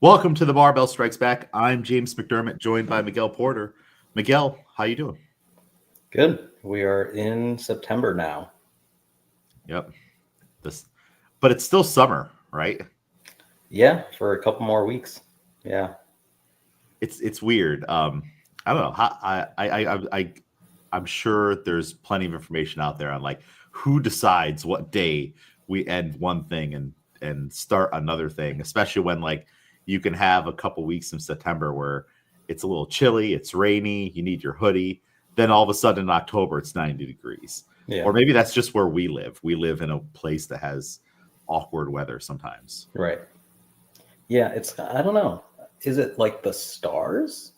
Welcome to the Barbell Strikes Back. I'm James McDermott, joined by Miguel Porter. Miguel, how you doing? Good. We are in September now. Yep. But it's still summer, right? Yeah, for a couple more weeks. Yeah. It's weird. I don't know. I'm sure there's plenty of information out there on like who decides what day we end one thing and start another thing, especially when like you can have a couple weeks in September where it's a little chilly, it's rainy, you need your hoodie. Then all of a sudden in October it's 90 degrees. Yeah. Or maybe that's just where we live. We live in a place that has awkward weather sometimes. Right. Yeah, I don't know. Is it like the stars?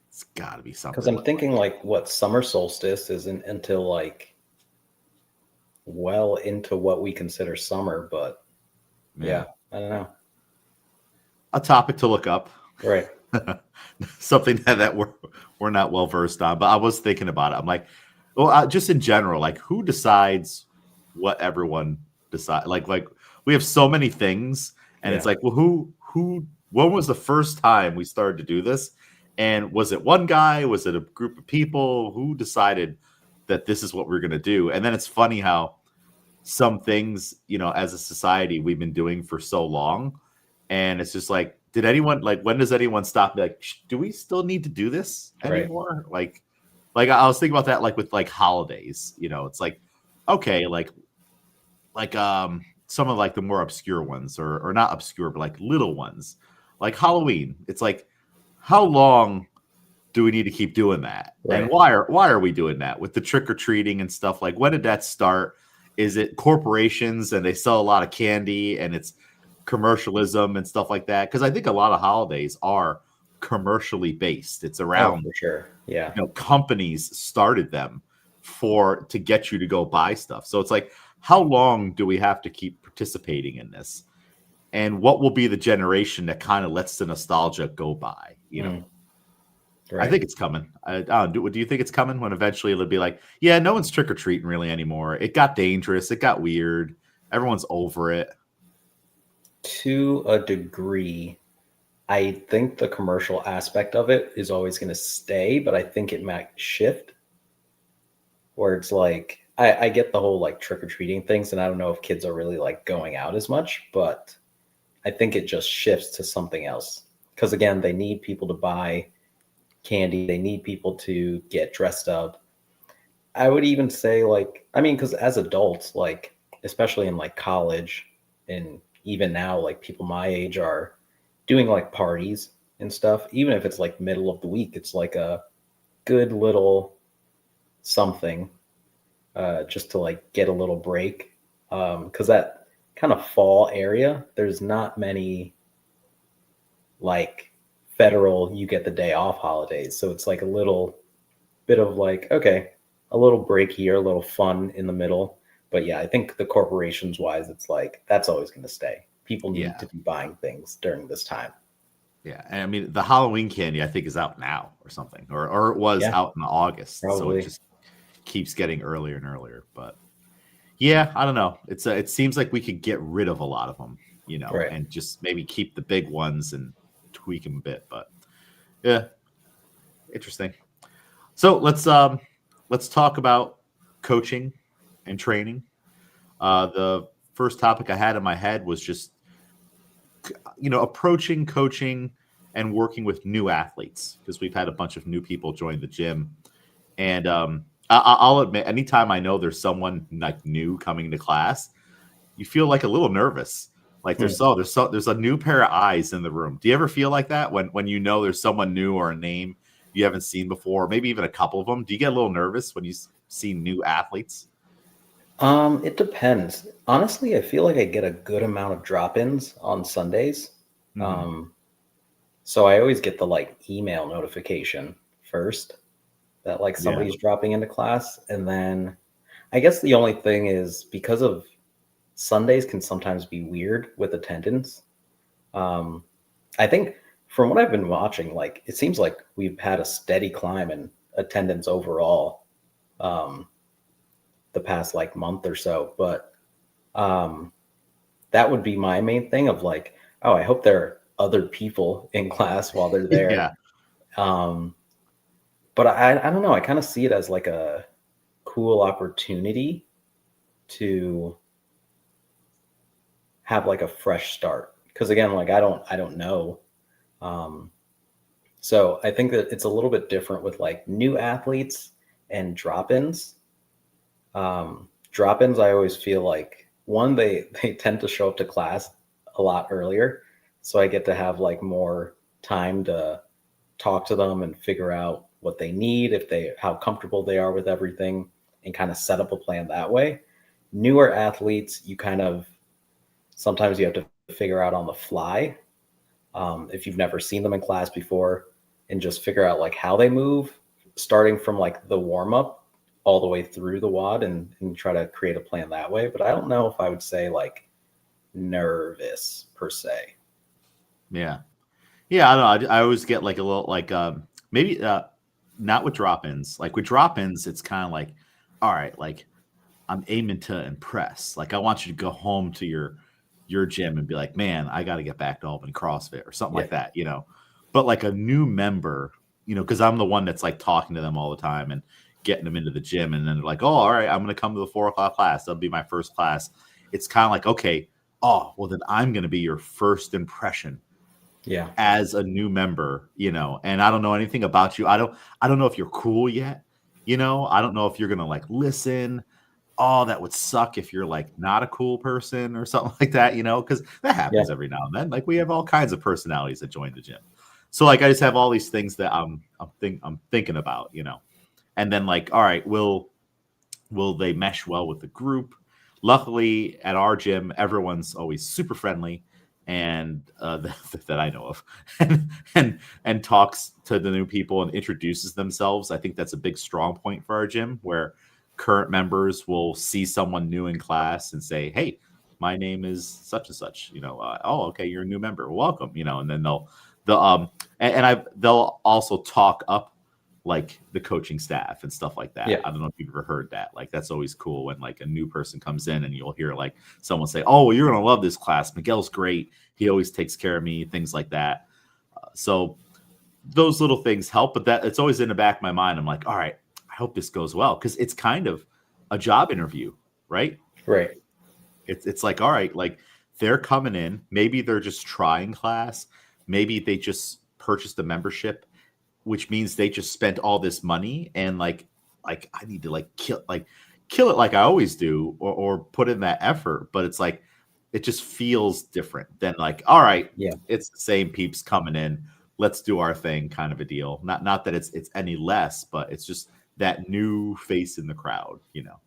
It's got to be something. Because I'm thinking like what summer solstice isn't until like well into what we consider summer, but yeah, I don't know. A topic to look up. Right. Something that we're not well versed on, but I was thinking about it. I'm like, well, just in general, like who decides what everyone decide? Like we have so many things, and it's like, well, who? When was the first time we started to do this? And was it one guy? Was it a group of people? Who decided that this is what we're going to do? And then it's funny how some things, as a society, we've been doing for so long, and it's just like, did anyone when does anyone stop and be like, do we still need to do this anymore? Right. Like I was thinking about that, like with like holidays, it's like, okay, like some of like the more obscure ones or not obscure, but like little ones, like Halloween. It's like, how long do we need to keep doing that? Right. And why are we doing that with the trick or treating and stuff? Like, when did that start? Is it corporations and they sell a lot of candy and it's commercialism and stuff like that? Because I think a lot of holidays are commercially based. It's around, for sure. Yeah. Companies started them to get you to go buy stuff. So it's like, how long do we have to keep participating in this? And what will be the generation that kind of lets the nostalgia go by? Right. I think it's coming. Do you think it's coming when eventually it'll be like, yeah, no one's trick or treating really anymore. It got dangerous. It got weird. Everyone's over it. To a degree, I think the commercial aspect of it is always going to stay, but I think it might shift where it's like, I get the whole like trick or treating things, and I don't know if kids are really like going out as much, but I think it just shifts to something else. Because again, they need people to buy candy. They need people to get dressed up. I would even say because as adults, like, especially in like college and even now, like people my age are doing like parties and stuff. Even if it's like middle of the week, it's like a good little something just to like get a little break. Because that kind of fall area, there's not many like federal you get the day off holidays. So it's like a little bit of like, okay, a little break here, a little fun in the middle. But yeah, I think the corporations wise, it's like, that's always going to stay. People need to be buying things during this time. Yeah. And I mean, the Halloween candy, I think, is out now or something, or it was out in August. Probably. So it just keeps getting earlier and earlier. But yeah, I don't know. It seems like we could get rid of a lot of them, right, and just maybe keep the big ones and tweak them a bit. But yeah, interesting. So let's talk about coaching and training. The first topic I had in my head was just approaching coaching and working with new athletes, because we've had a bunch of new people join the gym, and I'll admit, anytime I know there's someone like new coming to class, you feel like a little nervous. Like there's a new pair of eyes in the room. Do you ever feel like that when there's someone new or a name you haven't seen before, maybe even a couple of them? Do you get a little nervous when you see new athletes? It depends. Honestly, I feel like I get a good amount of drop-ins on Sundays. Mm-hmm. So I always get the like email notification first that like somebody's dropping into class. And then I guess the only thing is, because of Sundays can sometimes be weird with attendance. I think from what I've been watching, like it seems like we've had a steady climb in attendance overall the past like month or so. But that would be my main thing of like, oh, I hope they're other people in class while they're there. Yeah. But I don't know. I kind of see it as like a cool opportunity to have like a fresh start. Because again, like I don't know. So I think that it's a little bit different with like new athletes and drop-ins. Drop-ins, I always feel like one, they tend to show up to class a lot earlier. So I get to have like more time to talk to them and figure out what they need, how comfortable they are with everything, and kind of set up a plan that way. Newer athletes, sometimes you have to figure out on the fly, if you've never seen them in class before, and just figure out like how they move, starting from like the warm up all the way through the WOD, and try to create a plan that way. But I don't know if I would say like nervous per se. Yeah. Yeah, I don't know. I always get like a little like maybe not with drop-ins. Like with drop-ins, it's kind of like, all right, like I'm aiming to impress. Like I want you to go home to your gym and be like, man, I got to get back to Albany CrossFit or something like that, you know. But like a new member, you know, because I'm the one that's like talking to them all the time and getting them into the gym, and then they're like, oh, all right, I'm going to come to the 4:00 class. That'll be my first class. It's kind of like, okay, oh, well then I'm going to be your first impression. Yeah. As a new member, you know, and I don't know anything about you. I don't know if you're cool yet, you know. I don't know if you're gonna like listen. Oh, that would suck if you're like not a cool person or something like that, you know, because that happens every now and then. Like we have all kinds of personalities that join the gym. So like I just have all these things that I'm thinking about, you know. And then like, all right, will they mesh well with the group? Luckily at our gym, everyone's always super friendly, and that I know of, and talks to the new people and introduces themselves. I think that's a big strong point for our gym, where current members will see someone new in class and say, "Hey, my name is such and such." You know, oh, okay, you're a new member. Welcome. You know, and then they'll also talk up like the coaching staff and stuff like that. Yeah. I don't know if you've ever heard that. Like that's always cool when like a new person comes in and you'll hear like someone say, "Oh, well, you're gonna love this class. Miguel's great. He always takes care of me." Things like that. So those little things help, but that it's always in the back of my mind. I'm like, all right, I hope this goes well, because it's kind of a job interview, right? Right. It's like, all right, like they're coming in. Maybe they're just trying class. Maybe they just purchased a membership, which means they just spent all this money, and like I need to like kill it like I always do, or put in that effort. But it's like it just feels different than like, all right, Yeah. it's the same peeps coming in. Let's do our thing, kind of a deal. Not that it's any less, but it's just that new face in the crowd, you know.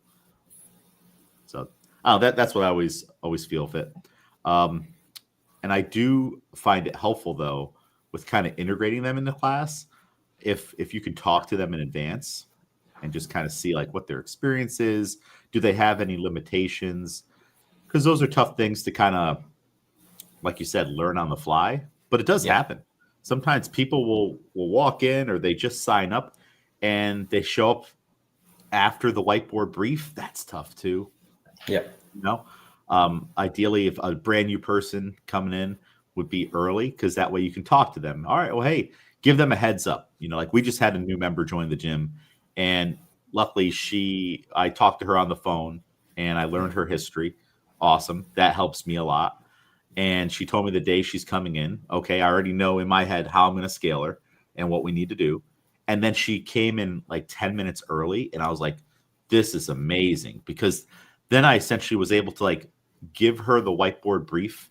So that's what I always feel with it. And I do find it helpful though with kind of integrating them in the class. If you can talk to them in advance and just kind of see like what their experience is, do they have any limitations? Because those are tough things to kind of, like you said, learn on the fly. But it does happen. Sometimes people will walk in, or they just sign up and they show up after the whiteboard brief. That's tough too. Yeah. You know, ideally, if a brand new person coming in would be early, because that way you can talk to them. All right, well, hey, give them a heads up. You know, like we just had a new member join the gym, and luckily I talked to her on the phone and I learned her history. Awesome. That helps me a lot. And she told me the day she's coming in. Okay, I already know in my head how I'm going to scale her and what we need to do. And then she came in like 10 minutes early, and I was like, this is amazing, because then I essentially was able to like give her the whiteboard brief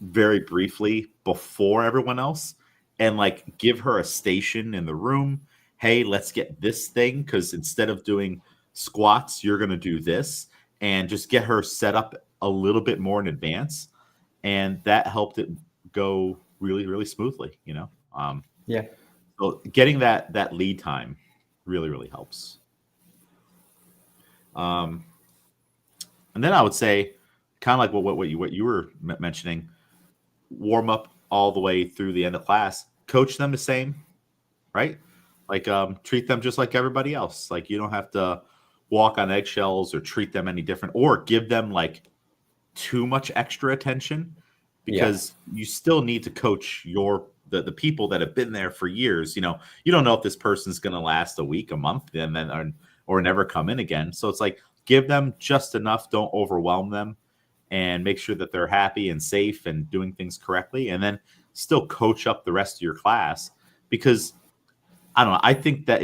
very briefly before everyone else, and like give her a station in the room. Hey, let's get this thing, because instead of doing squats, you're going to do this, and just get her set up a little bit more in advance. And that helped it go really, really smoothly, you know? Yeah. So getting that lead time really, really helps. And then I would say, kind of like what you were mentioning, warm up all the way through the end of class, coach them the same, right? Like treat them just like everybody else. Like you don't have to walk on eggshells or treat them any different, or give them like too much extra attention. because you still need to coach the people that have been there for years. You don't know if this person's going to last a week, a month, and then or never come in again. So it's like, give them just enough, don't overwhelm them, and make sure that they're happy and safe and doing things correctly, and then still coach up the rest of your class. Because I don't know, I think that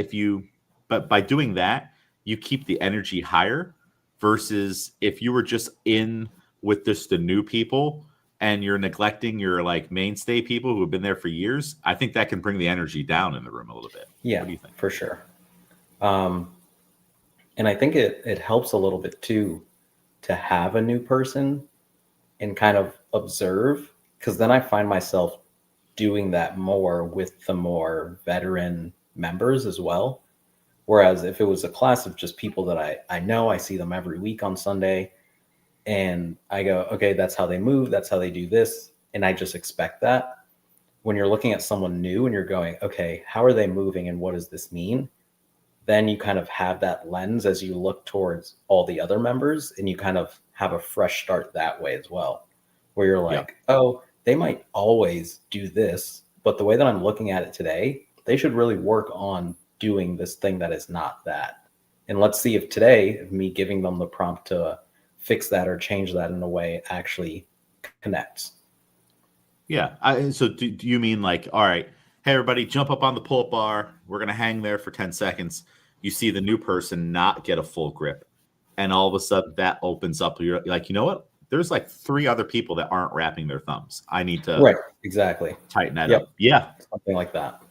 but by doing that, you keep the energy higher, versus if you were just in with just the new people and you're neglecting your like mainstay people who have been there for years. I think that can bring the energy down in the room a little bit. Yeah, what do you think? For sure. And I think it helps a little bit too to have a new person and kind of observe, because then I find myself doing that more with the more veteran members as well. Whereas if it was a class of just people that I know, I see them every week on Sunday, and I go, okay, that's how they move, that's how they do this, and I just expect that. When you're looking at someone new and you're going, okay, how are they moving and what does this mean? Then you kind of have that lens as you look towards all the other members, and you kind of have a fresh start that way as well, where you're like, oh, they might always do this, but the way that I'm looking at it today, they should really work on doing this thing that is not that. And let's see if today, if me giving them the prompt to fix that or change that in a way actually connects. Yeah. So do you mean like, all right, hey, everybody, jump up on the pull-up bar. We're going to hang there for 10 seconds. You see the new person not get a full grip. And all of a sudden that opens up. You're like, you know what? There's like 3 other people that aren't wrapping their thumbs. I need to tighten that up. Yeah. Something like that.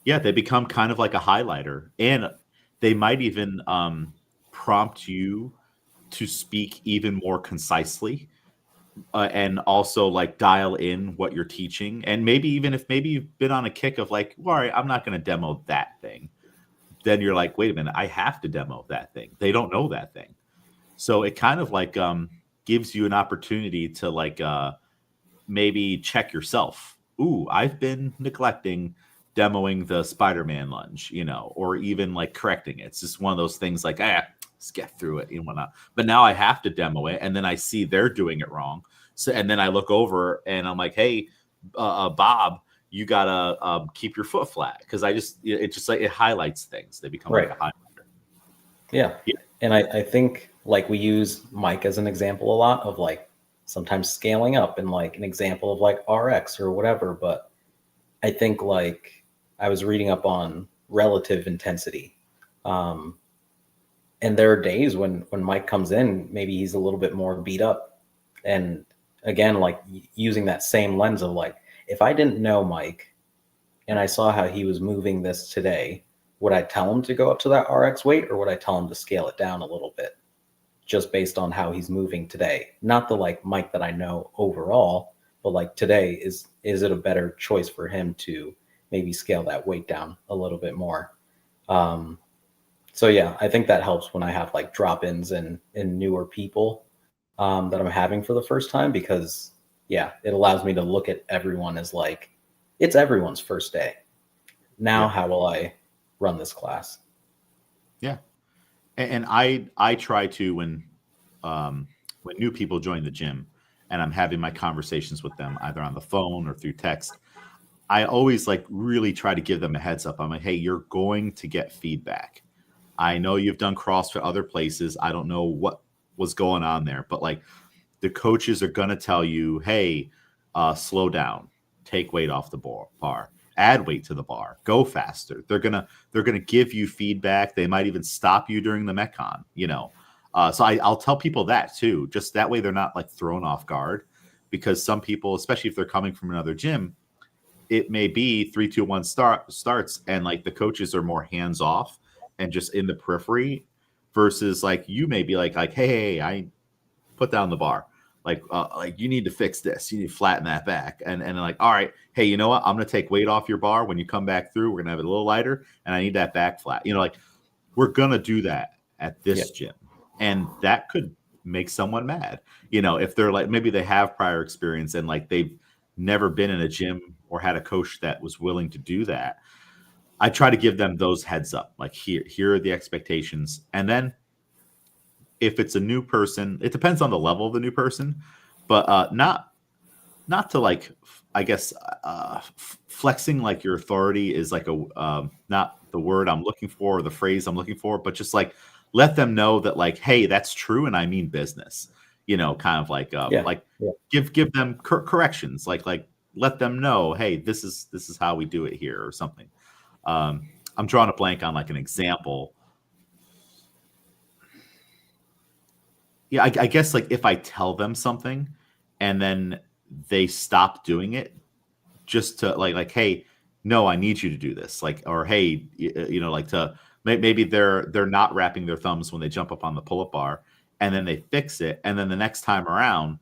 Yeah. They become kind of like a highlighter. And they might even prompt you to speak even more concisely. And also like dial in what you're teaching. And maybe even if you've been on a kick of like, well, all right, I'm not going to demo that thing. Then you're like, wait a minute, I have to demo that thing. They don't know that thing. So it kind of like gives you an opportunity to like maybe check yourself. Ooh, I've been neglecting demoing the Spider-Man lunge, or even like correcting it. It's just one of those things like, let's get through it and whatnot. But now I have to demo it, and then I see they're doing it wrong. So, and then I look over and I'm like, hey, Bob, you gotta keep your foot flat, because it just like it highlights things. They become like a highlighter. Yeah. And I think like we use Mike as an example a lot of like sometimes scaling up and like an example of like RX or whatever. But I think like I was reading up on relative intensity. And there are days when Mike comes in, maybe he's a little bit more beat up. And again, like using that same lens of like, if I didn't know Mike and I saw how he was moving this today, would I tell him to go up to that RX weight, or would I tell him to scale it down a little bit just based on how he's moving today? Not the like Mike that I know overall, but like today, is it a better choice for him to maybe scale that weight down a little bit more? So yeah, I think that helps when I have like drop-ins and newer people that I'm having for the first time, because yeah, it allows me to look at everyone as like, it's everyone's first day. Now, how will I run this class? Yeah. And I try to, when new people join the gym and I'm having my conversations with them either on the phone or through text, I always like really try to give them a heads up. I'm like, hey, you're going to get feedback. I know you've done CrossFit other places. I don't know what was going on there, but like the coaches are going to tell you, hey, slow down, take weight off the bar, add weight to the bar, go faster. They're going to give you feedback. They might even stop you during the metcon, So I'll tell people that too, just that way they're not like thrown off guard, because some people, especially if they're coming from another gym, it may be 3, 2, 1 starts, and like the coaches are more hands off and just in the periphery, versus like you may be like, hey, I put down the bar. Like you need to fix this. You need to flatten that back. And like, all right, hey, you know what? I'm going to take weight off your bar. When you come back through, we're going to have it a little lighter, and I need that back flat. Like we're going to do that at this gym. And that could make someone mad. If they're like, maybe they have prior experience and like they've never been in a gym or had a coach that was willing to do that. I try to give them those heads up, like here are the expectations. And then if it's a new person, it depends on the level of the new person, but not not to like, I guess, flexing like your authority is like not the word I'm looking for or the phrase I'm looking for, but just like let them know that like, hey, that's true and I mean business. Kind of Yeah. like Yeah. give them corrections, like let them know, hey, this is how we do it here or something. I'm drawing a blank on like an example. Yeah, I guess like if I tell them something and then they stop doing it, just to like, hey, no, I need you to do this, like, or hey, like to maybe they're not wrapping their thumbs when they jump up on the pull-up bar, and then they fix it, and then the next time around,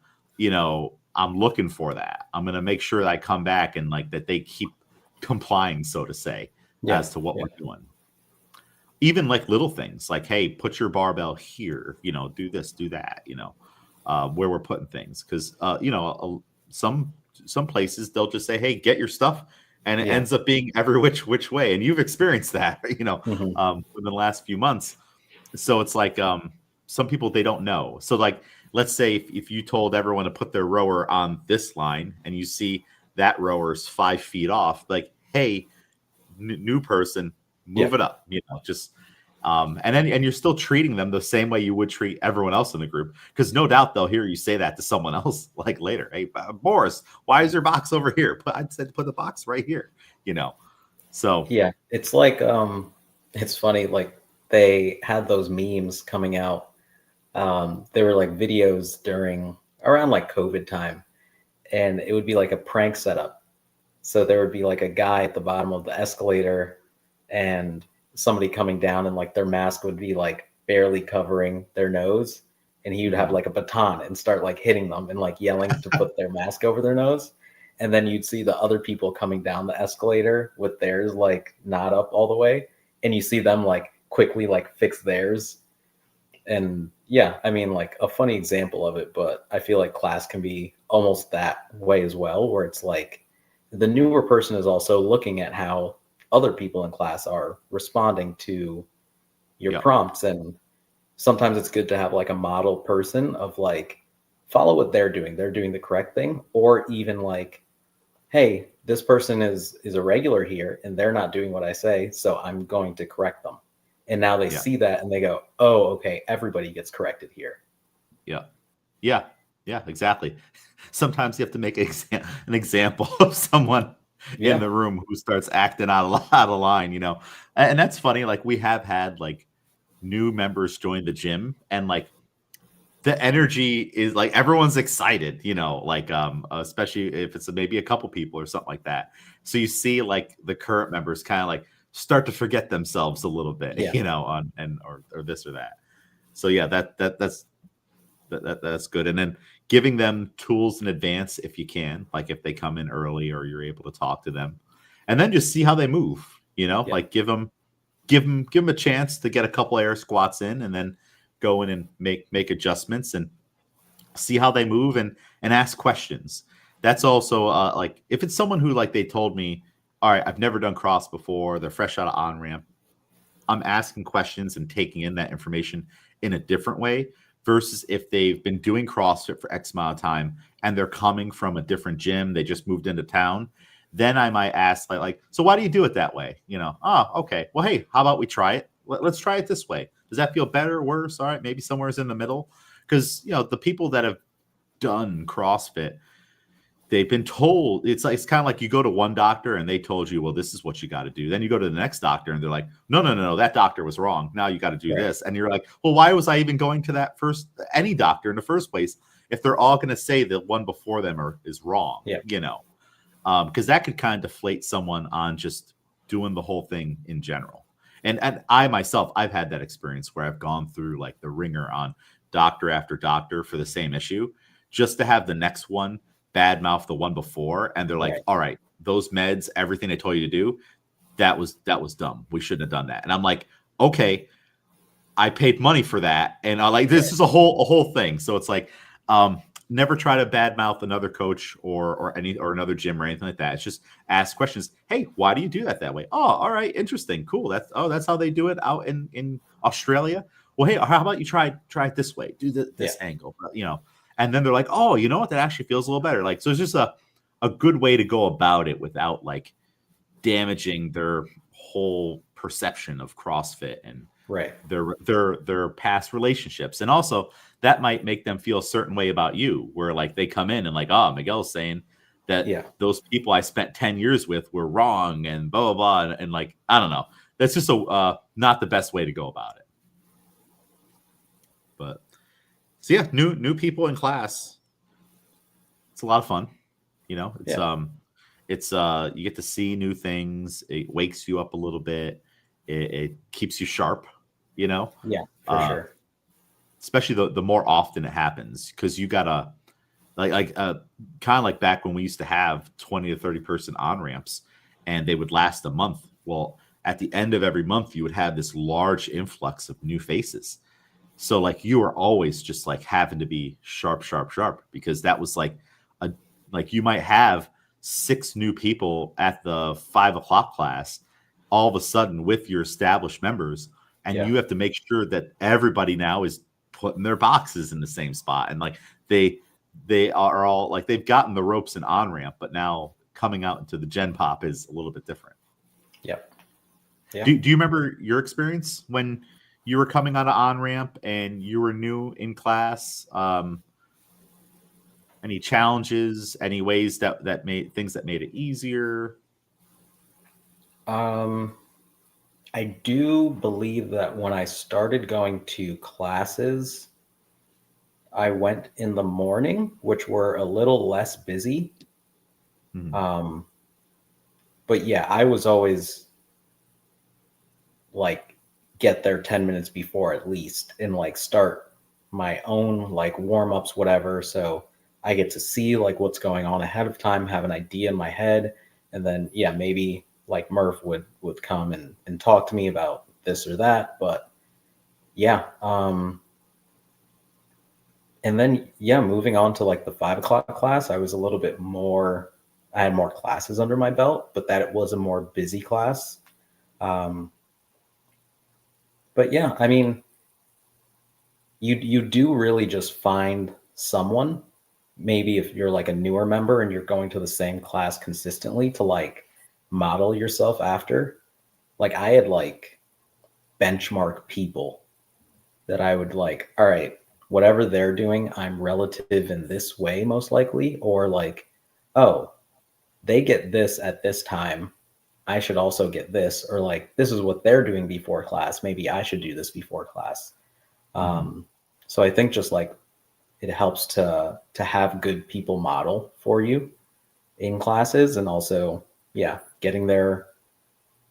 I'm looking for that. I'm gonna make sure that I come back and like that they keep complying, so to say, Yeah. as to what Yeah. we're doing. Even like little things like, hey, put your barbell here, do this, do that, where we're putting things. Because, some places they'll just say, hey, get your stuff. And it Yeah. ends up being every which way. And you've experienced that, Mhm. within the last few months. So it's like some people, they don't know. So like, let's say if you told everyone to put their rower on this line and you see that rower's 5 feet off, like, hey, new person, Yeah. move it up, just and you're still treating them the same way you would treat everyone else in the group, because no doubt they'll hear you say that to someone else like later. Hey, Boris, why is your box over here? I said put the box right here. So Yeah. It's like it's funny, like they had those memes coming out. They were like videos during around like COVID time, and it would be like a prank setup. So there would be like a guy at the bottom of the escalator and somebody coming down, and like their mask would be like barely covering their nose. And he would have like a baton and start like hitting them and like yelling to put their mask over their nose. And then you'd see the other people coming down the escalator with theirs like not up all the way. And you see them like quickly like fix theirs. And yeah, I mean, like a funny example of it, but I feel like class can be almost that way as well, where it's like the newer person is also looking at how other people in class are responding to your yeah, prompts. And sometimes it's good to have like a model person of like, follow what they're doing. They're doing the correct thing. Or even like, hey, this person is a regular here and they're not doing what I say, so I'm going to correct them. And now they yeah, see that and they go, oh, okay, everybody gets corrected here. yeah, yeah, yeah, exactly. Sometimes you have to make an example of someone in Yeah. the room who starts acting out of line, and that's funny. Like we have had like new members join the gym, and like the energy is like everyone's excited, like especially if it's maybe a couple people or something like that. So you see like the current members kind of like start to forget themselves a little bit, Yeah. on and or this or that. So yeah, that's good. And then giving them tools in advance if you can, like if they come in early or you're able to talk to them, and then just see how they move. Yeah. Like give them a chance to get a couple air squats in, and then go in and make adjustments and see how they move, and ask questions. That's also like if it's someone who like they told me, all right, I've never done cross before, they're fresh out of on ramp. I'm asking questions and taking in that information in a different way versus if they've been doing CrossFit for X amount of time and they're coming from a different gym, they just moved into town. Then I might ask like, so why do you do it that way? Oh, okay. Well, hey, how about we try it? Let's try it this way. Does that feel better, worse? All right, maybe somewhere's in the middle. Because the people that have done CrossFit, they've been told it's kind of like you go to one doctor and they told you, well, this is what you got to do. Then you go to the next doctor and they're like, no, that doctor was wrong. Now you got to do Right. this. And you're like, well, why was I even going to any doctor in the first place if they're all going to say that one before them is wrong? Yeah. Because that could kind of deflate someone on just doing the whole thing in general. And I myself, I've had that experience where I've gone through like the ringer on doctor after doctor for the same issue, just to have the next one badmouth the one before, and they're like, Right. all right, those meds, everything they told you to do, that was dumb. We shouldn't have done that. And I'm like, okay, I paid money for that, and I like this Right. is a whole thing. So it's like, never try to badmouth another coach or another gym or anything like that. It's just ask questions. Hey, why do you do that way? Oh, all right, interesting, cool. That's how they do it out in Australia. Well, hey, how about you try it this way? Do this Yeah. angle, and then they're like, oh, you know what? That actually feels a little better. Like, so it's just a good way to go about it without like damaging their whole perception of CrossFit and Right. their past relationships. And also that might make them feel a certain way about you, where like they come in and like, oh, Miguel's saying that Yeah. those people I spent 10 years with were wrong and blah, blah, blah. And like, I don't know. That's just not the best way to go about it. But so yeah, new people in class. It's a lot of fun. You know, it's you get to see new things. It wakes you up a little bit. It keeps you sharp, you know. Yeah, for sure. Especially the more often it happens, because you gotta like kind of like back when we used to have 20 to 30 person on ramps and they would last a month. Well, at the end of every month you would have this large influx of new faces. So like you were always just like having to be sharp, because that was like like you might have 6 new people at the 5 o'clock class all of a sudden with your established members, and you have to make sure that everybody now is putting their boxes in the same spot, and like they are all like they've gotten the ropes and on ramp, but now coming out into the gen pop is a little bit different. Yep. Yeah. Do you remember your experience when you were coming on an on ramp and you were new in class? Any challenges? Any ways that made it easier? I do believe that when I started going to classes, I went in the morning, which were a little less busy. Mm-hmm. But yeah, I was always like get there 10 minutes before at least and like start my own like warm-ups, whatever. So I get to see like what's going on ahead of time, have an idea in my head. And then, yeah, maybe like Murph would come and talk to me about this or that. But yeah. And then, yeah, moving on to like the 5 o'clock class, I was a little bit more, I had more classes under my belt, but that it was a more busy class. But yeah, I mean, you do really just find someone, maybe if you're like a newer member and you're going to the same class consistently, to like model yourself after. Like I had like benchmark people that I would like, all right, whatever they're doing, I'm relative in this way, most likely. Or like, oh, they get this at this time, I should also get this. Or like, this is what they're doing before class, maybe I should do this before class. So I think just like it helps to have good people model for you in classes, and also, yeah, getting there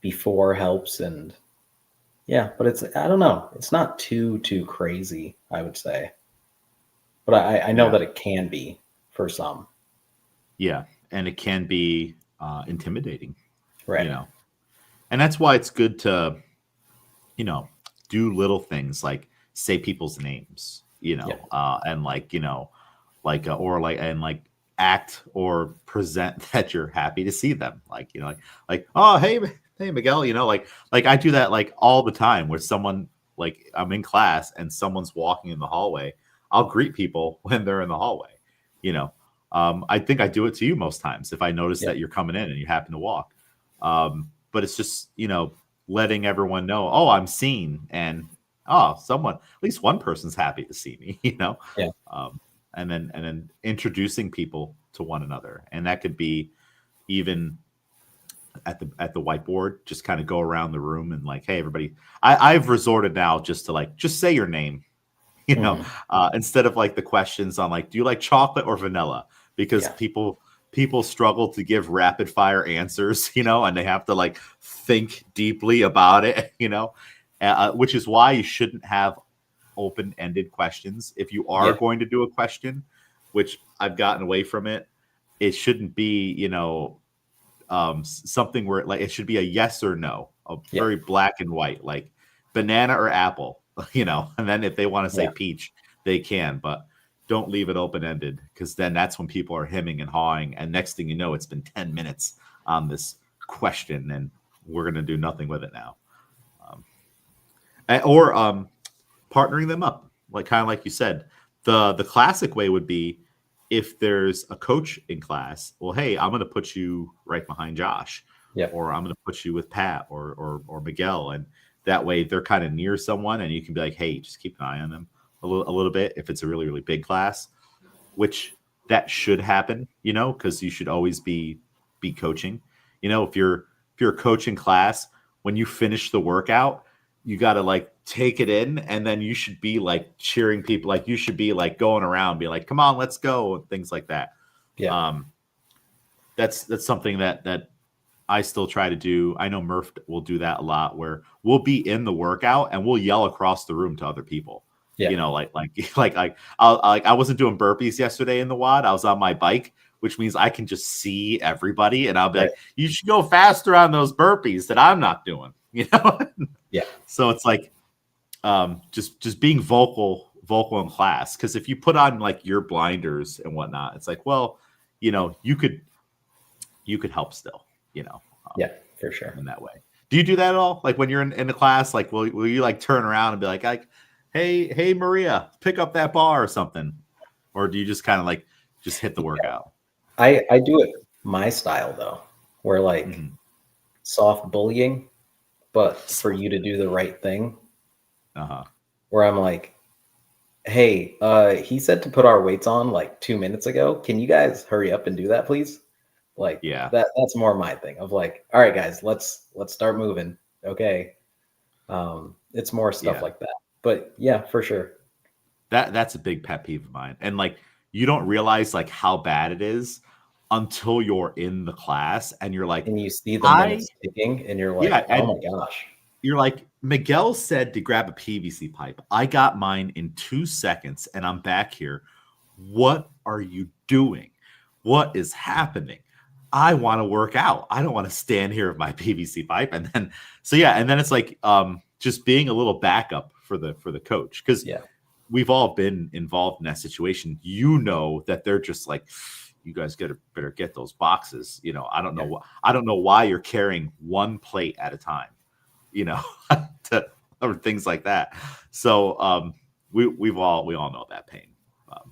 before helps. And yeah, but it's, I don't know, it's not too crazy, I would say, but I know that it can be for some. Yeah, and it can be intimidating, Right. you know, and that's why it's good to, you know, do little things like say people's names, you know, and like, you know, like or like and like act or present that you're happy to see them, like, you know, like oh hey Miguel, you know, like I do that like all the time where someone, like I'm in class and someone's walking in the hallway, I'll greet people when they're in the hallway, you know. I think I do it to you most times if I notice that you're coming in and you happen to walk. But it's just, you know, letting everyone know, oh, I'm seen, and oh, someone, at least one person's happy to see me, you know. Yeah. And then introducing people to one another, and that could be even at the whiteboard, just kind of go around the room and like, hey everybody, I've resorted now just to like just say your name, you know, instead of like the questions on like, do you like chocolate or vanilla, because people struggle to give rapid fire answers, you know, and they have to like think deeply about it, you know, which is why you shouldn't have open-ended questions. If you are going to do a question, which I've gotten away from it, it shouldn't be, you know, something where like it should be a yes or no, a very black and white, like banana or apple, you know, and then if they want to say peach, they can, but don't leave it open-ended, because then that's when people are hemming and hawing, and next thing you know, it's been 10 minutes on this question and we're going to do nothing with it now. Or partnering them up, like kind of like you said, the classic way would be if there's a coach in class, well, hey, I'm going to put you right behind Josh, Yeah. or I'm going to put you with Pat or Miguel, and that way they're kind of near someone, and you can be like, hey, just keep an eye on them a little bit if it's a really really big class, which that should happen, because you should always be coaching. If you're a coach in class, when you finish the workout, you got to like take it in, and then you should be like cheering people, like you should be like going around, be like, come on, let's go, and things like that. Yeah. That's something that I still try to do. I know Murph will do that a lot, where we'll be in the workout and we'll yell across the room to other people. Yeah. I wasn't doing burpees yesterday in the WOD. I was on my bike, which means I can just see everybody, and I'll be Right. like, you should go faster on those burpees that I'm not doing. Yeah. So it's like just being vocal in class, because if you put on like your blinders and whatnot, it's like, well, you could help still, Yeah, for sure. in that way. Do you do that at all? Like when you're in the class, like will you like turn around and be like, hey Maria, pick up that bar or something, or do you just kind of like just hit the workout? I do it my style though, where like Mhm. soft bullying, but for you to do the right thing. Uh-huh. Where I'm like, hey, he said to put our weights on like 2 minutes ago. Can you guys hurry up and do that, please? Like Yeah. that's more my thing of like, all right, guys, let's start moving. Okay. It's more stuff Yeah. like that. But yeah, for sure. That's a big pet peeve of mine. And like you don't realize like how bad it is until you're in the class and you're like, And you see the minutes ticking and you're yeah, like, oh and my gosh. you're like, Miguel said to grab a PVC pipe. I got mine in 2 seconds and I'm back here. What are you doing? What is happening? I want to work out. I don't want to stand here with my PVC pipe. And then, and then it's like just being a little backup for the coach, because Yeah. we've all been involved in that situation. That they're just like, you guys better get those boxes. I don't know. I don't know why you're carrying one plate at a time, or things like that. So we all know that pain.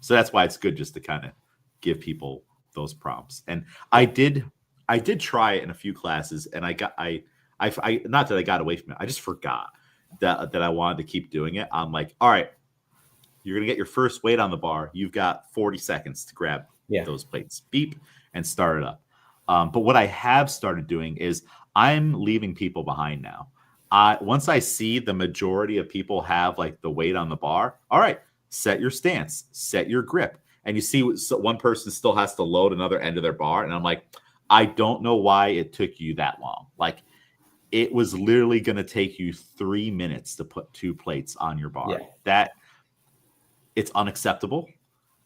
So that's why it's good just to kind of give people those prompts. And I did try it in a few classes, and I not that I got away from it. I just forgot that I wanted to keep doing it. I'm like, all right, you're going to get your first weight on the bar. You've got 40 seconds to grab those plates, beep, and start it up. But what I have started doing is I'm leaving people behind now. Once I see the majority of people have like the weight on the bar, all right, set your stance, set your grip. And you see one person still has to load another end of their bar. And I'm like, I don't know why it took you that long. Like, it was literally going to take you 3 minutes to put 2 plates on your bar. Yeah. It's unacceptable,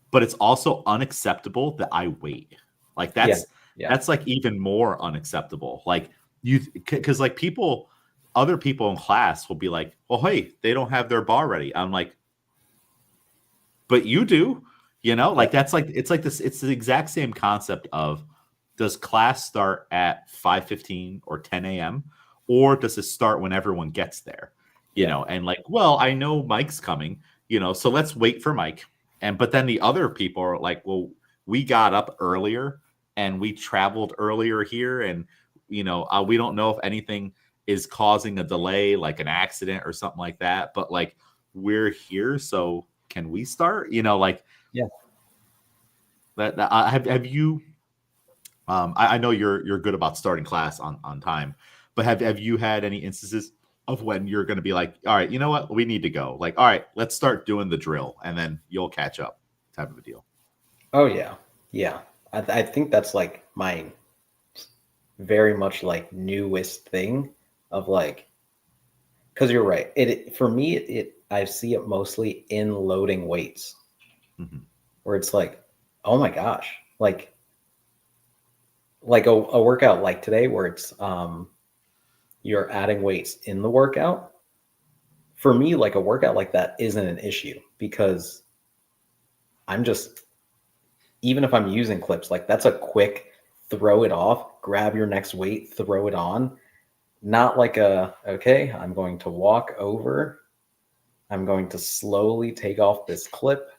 but it's also unacceptable that I wait. Like that's like even more unacceptable. Like because like other people in class will be like, well, hey, they don't have their bar ready. I'm like, but you do, like that's like, it's like this. It's the exact same concept of, does class start at 5:15 or 10 a.m. or does it start when everyone gets there? And like, well, I know Mike's coming, so let's wait for Mike. But then the other people are like, well, we got up earlier and we traveled earlier here. And, we don't know if anything is causing a delay, like an accident or something like that. But like, we're here. So can we start? Have you, I know you're good about starting class on time, but have you had any instances of when you're going to be like, all right, you know what, we need to go. Like, all right, let's start doing the drill, and then you'll catch up, type of a deal. Oh yeah, yeah. I think that's like my very much like newest thing of like, because you're right. For me, I see it mostly in loading weights, where it's like, oh my gosh, like a workout like today where it's you're adding weights in the workout. For me, like a workout like that isn't an issue, because I'm just, even if I'm using clips, like that's a quick throw it off, grab your next weight, throw it on. Not like okay, I'm going to walk over, I'm going to slowly take off this clip,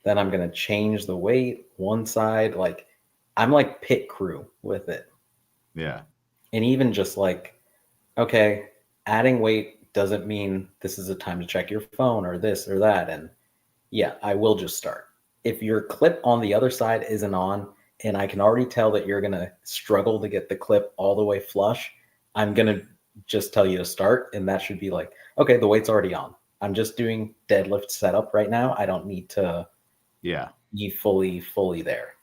then I'm going to change the weight one side. Like I'm like pit crew with it. Yeah. And even just like, okay, adding weight doesn't mean this is a time to check your phone or this or that. And yeah, I will just start. If your clip on the other side isn't on, and I can already tell that you're going to struggle to get the clip all the way flush, I'm going to just tell you to start. And that should be like, okay, the weight's already on. I'm just doing deadlift setup right now. I don't need to be fully there.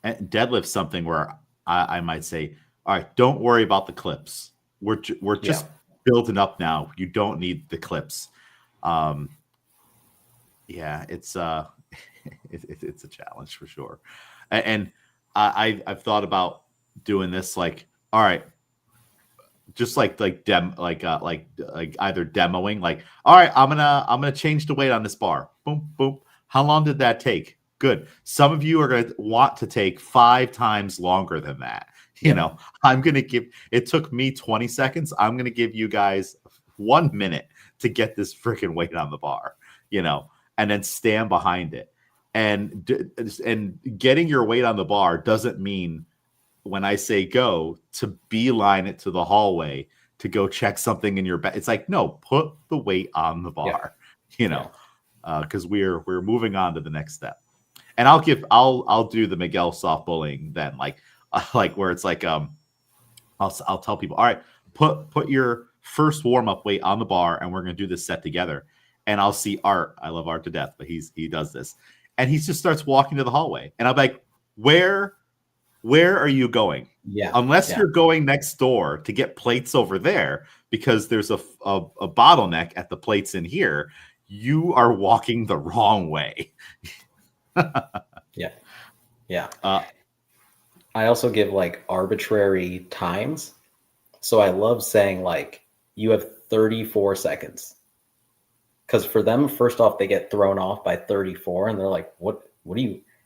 And deadlift's something where I might say, all right, don't worry about the clips. We're just building up now. You don't need the clips. Yeah, it's it's a challenge for sure. And I've thought about doing this like, all right, just like either demoing, like, all right, I'm gonna change the weight on this bar. Boom, boom. How long did that take? Good. Some of you are gonna want to take 5 times longer than that. You know, I'm gonna give it took me 20 seconds. I'm gonna give you guys 1 minute to get this freaking weight on the bar, you know, and then stand behind it. And getting your weight on the bar doesn't mean when I say go to beeline it to the hallway to go check something in your bag. It's like, no, put the weight on the bar, you know, because we're moving on to the next step. And I'll do the Miguel soft bullying then, like where it's like I'll tell people, all right, put your first warm up weight on the bar, and we're gonna do this set together. And I'll see Art. I love Art to death, but he does this, and he just starts walking to the hallway, and I'm like, where are you going? Unless you're going next door to get plates over there because there's a bottleneck at the plates in here, you are walking the wrong way. Yeah. I also give like arbitrary times. So I love saying like you have 34 seconds. Because for them, first off, they get thrown off by 34 and they're like,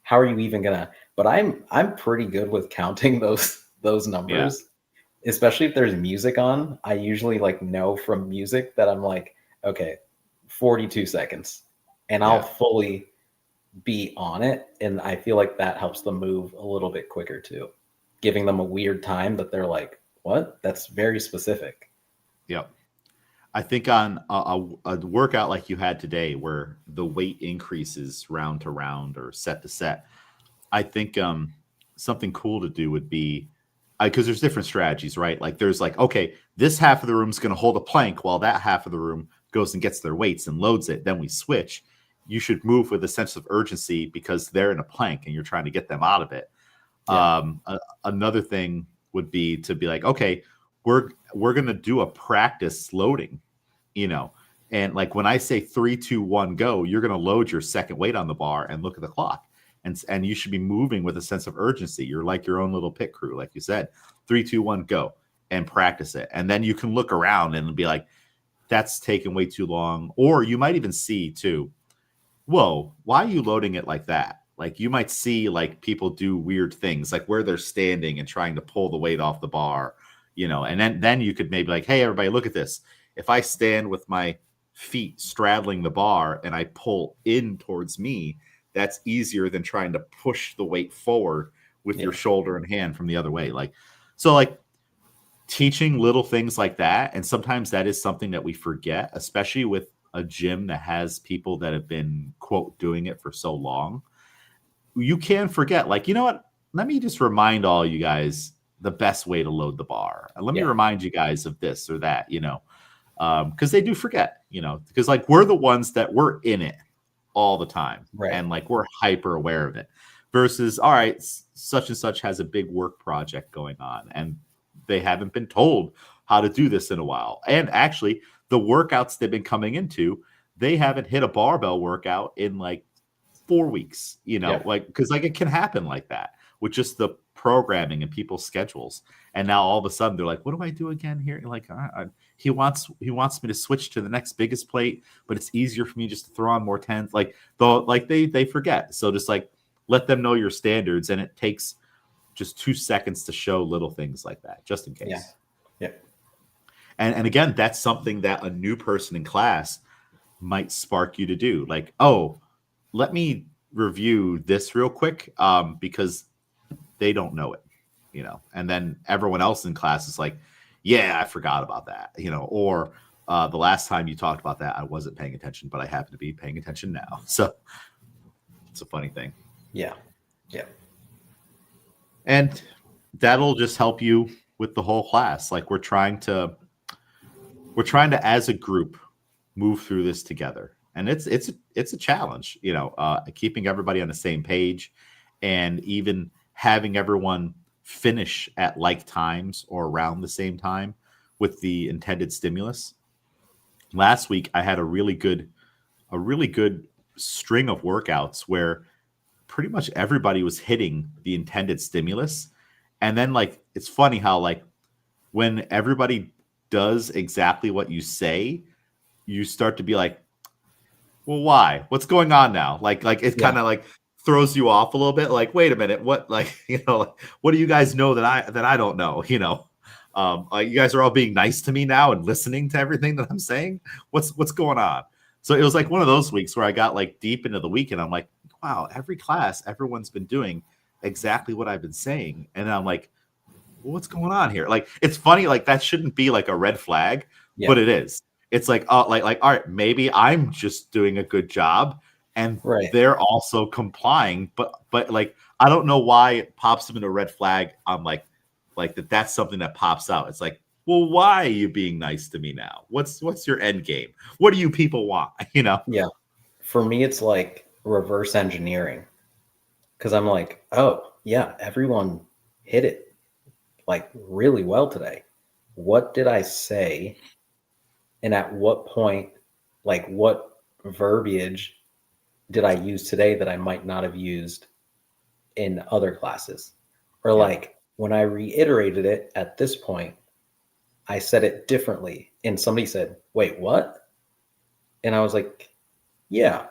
how are you even gonna? But I'm pretty good with counting those numbers, especially if there's music on. I usually like know from music that I'm like, okay, 42 seconds, and I'll fully be on it. And I feel like that helps them move a little bit quicker too, giving them a weird time that they're like, what? That's very specific. Yep. I think on a workout like you had today, where the weight increases round to round or set to set, I think something cool to do would be, because there's different strategies, right? Like there's like, okay, this half of the room is going to hold a plank while that half of the room goes and gets their weights and loads it. Then we switch. You should move with a sense of urgency because they're in a plank and you're trying to get them out of it. Another thing would be to be like, okay, we're going to do a practice loading, you know, and like when I say 3, 2, 1, go, you're going to load your second weight on the bar and look at the clock. And you should be moving with a sense of urgency. You're like your own little pit crew, like you said. 3, 2, 1, go, and practice it. And then you can look around and be like, that's taking way too long. Or you might even see too, whoa, why are you loading it like that? Like you might see like people do weird things, like where they're standing and trying to pull the weight off the bar, you know, and then you could maybe like, hey, everybody, look at this. If I stand with my feet straddling the bar and I pull in towards me, that's easier than trying to push the weight forward with your shoulder and hand from the other way. Like, so like teaching little things like that. And sometimes that is something that we forget, especially with a gym that has people that have been, quote, doing it for so long. You can forget, like, you know what? Let me just remind all you guys the best way to load the bar. And let me remind you guys of this or that, you know, because they do forget, you know, because like we're the ones that we're in it all the time. Right. And like we're hyper aware of it versus, all right, such and such has a big work project going on and they haven't been told how to do this in a while. And actually the workouts they've been coming into, they haven't hit a barbell workout in like 4 weeks, you know, like, because like it can happen like that with just the programming and people's schedules. And now all of a sudden they're like, what do I do again here? And like, he wants me to switch to the next biggest plate, but it's easier for me just to throw on more tens. Like though, like they forget. So just like let them know your standards, and it takes just 2 seconds to show little things like that, just in case. Yeah. And again, that's something that a new person in class might spark you to do. Like, oh, let me review this real quick because they don't know it, and then everyone else in class is like, yeah, I forgot about that, or the last time you talked about that, I wasn't paying attention, but I happen to be paying attention now. So it's a funny thing. Yeah. Yeah. And that'll just help you with the whole class. Like we're trying to as a group move through this together. And it's a challenge, keeping everybody on the same page and even having everyone finish at like times or around the same time with the intended stimulus. Last week I had a really good string of workouts where pretty much everybody was hitting the intended stimulus. And then like it's funny how like when everybody does exactly what you say, you start to be like, well, why? What's going on now? Like it Yeah. kind of like throws you off a little bit. Like, wait a minute, what? Like, like, what do you guys know that I don't know? You guys are all being nice to me now and listening to everything that I'm saying. What's going on? So it was like one of those weeks where I got like deep into the week, and I'm like, wow, every class, everyone's been doing exactly what I've been saying, and I'm like, well, what's going on here? Like, it's funny, like that shouldn't be like a red flag, Yeah. but it is. It's like, oh, like, all right, maybe I'm just doing a good job, and Right. they're also complying, but like, I don't know why it pops them in a red flag. I'm like that's something that pops out. It's like, well, why are you being nice to me now? What's your end game? What do you people want? Yeah. For me, it's like reverse engineering, because I'm like, oh yeah, everyone hit it like really well today. What did I say? And at what point, like what verbiage did I use today that I might not have used in other classes? Or like when I reiterated it at this point, I said it differently. And somebody said, wait, what? And I was like, yeah,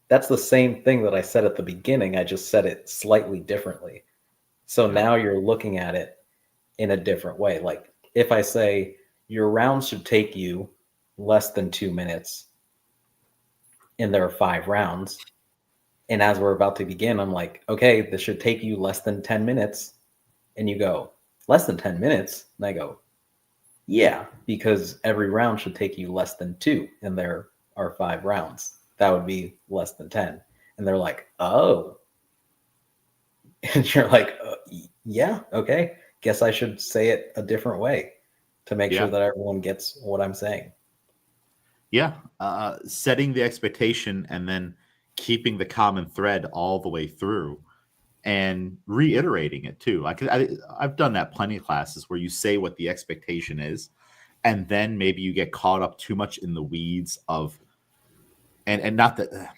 that's the same thing that I said at the beginning. I just said it slightly differently. So now you're looking at it in a different way. Like if I say your round should take you less than 2 minutes and there are 5 rounds, and as we're about to begin, I'm like, okay, this should take you less than 10 minutes. And you go, less than 10 minutes? And I go, yeah, because every round should take you less than 2, and there are 5 rounds. That would be less than 10. And they're like, oh. And you're like, yeah, okay. Guess I should say it a different way to make sure that everyone gets what I'm saying. Yeah. Setting the expectation and then keeping the common thread all the way through and reiterating it too. I've done that plenty of classes where you say what the expectation is, and then maybe you get caught up too much in the weeds of, and not that,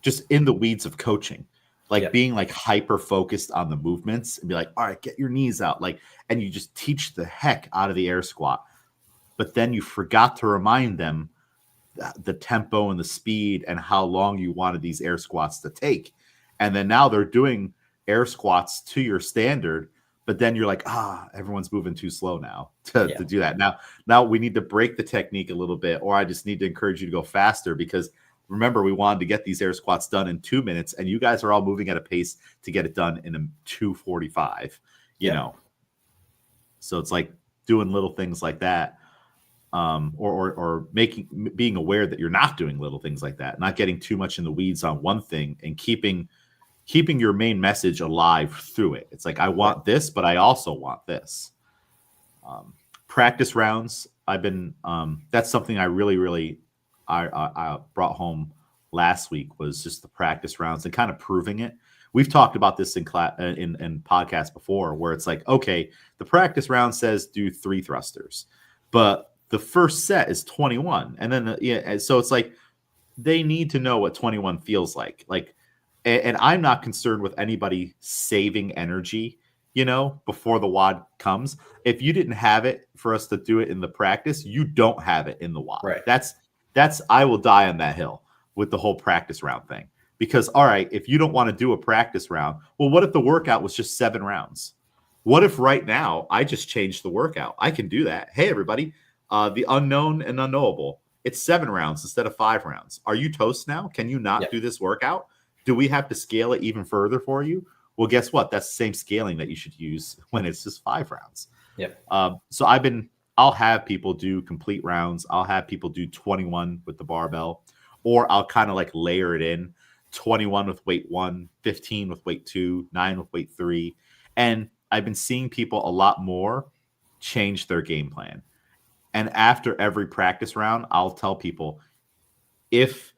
just in the weeds of coaching, like being like hyper focused on the movements and be like, all right, get your knees out. Like, and you just teach the heck out of the air squat, but then you forgot to remind them the tempo and the speed and how long you wanted these air squats to take. And then now they're doing air squats to your standard, but then you're like, everyone's moving too slow now to do that. Now we need to break the technique a little bit, or I just need to encourage you to go faster, because remember, we wanted to get these air squats done in 2 minutes, and you guys are all moving at a pace to get it done in a 2:45, you know? So it's like doing little things like that. Or being aware that you're not doing little things like that, not getting too much in the weeds on one thing, and keeping your main message alive through it. It's like, I want this, but I also want this. Practice rounds. That's something I really I brought home last week, was just the practice rounds and kind of proving it. We've talked about this in podcasts before, where it's like, okay, the practice round says do 3 thrusters, but the first set is 21. And then, so it's like, they need to know what 21 feels like. And I'm not concerned with anybody saving energy, before the WOD comes. If you didn't have it for us to do it in the practice, you don't have it in the WOD. Right. That's, I will die on that hill with the whole practice round thing, because, all right, if you don't want to do a practice round, well, what if the workout was just 7 rounds? What if right now I just changed the workout? I can do that. Hey, everybody, the unknown and unknowable. it's 7 rounds instead of 5 rounds. Are you toast now? Can you not do this workout? Do we have to scale it even further for you? Well, guess what? That's the same scaling that you should use when it's just 5 rounds. Yep. So I'll have people do complete rounds. I'll have people do 21 with the barbell, or I'll kind of like layer it in 21 with weight 1, 15 with weight 2, 9 with weight 3. And I've been seeing people a lot more change their game plan. And after every practice round, I'll tell people if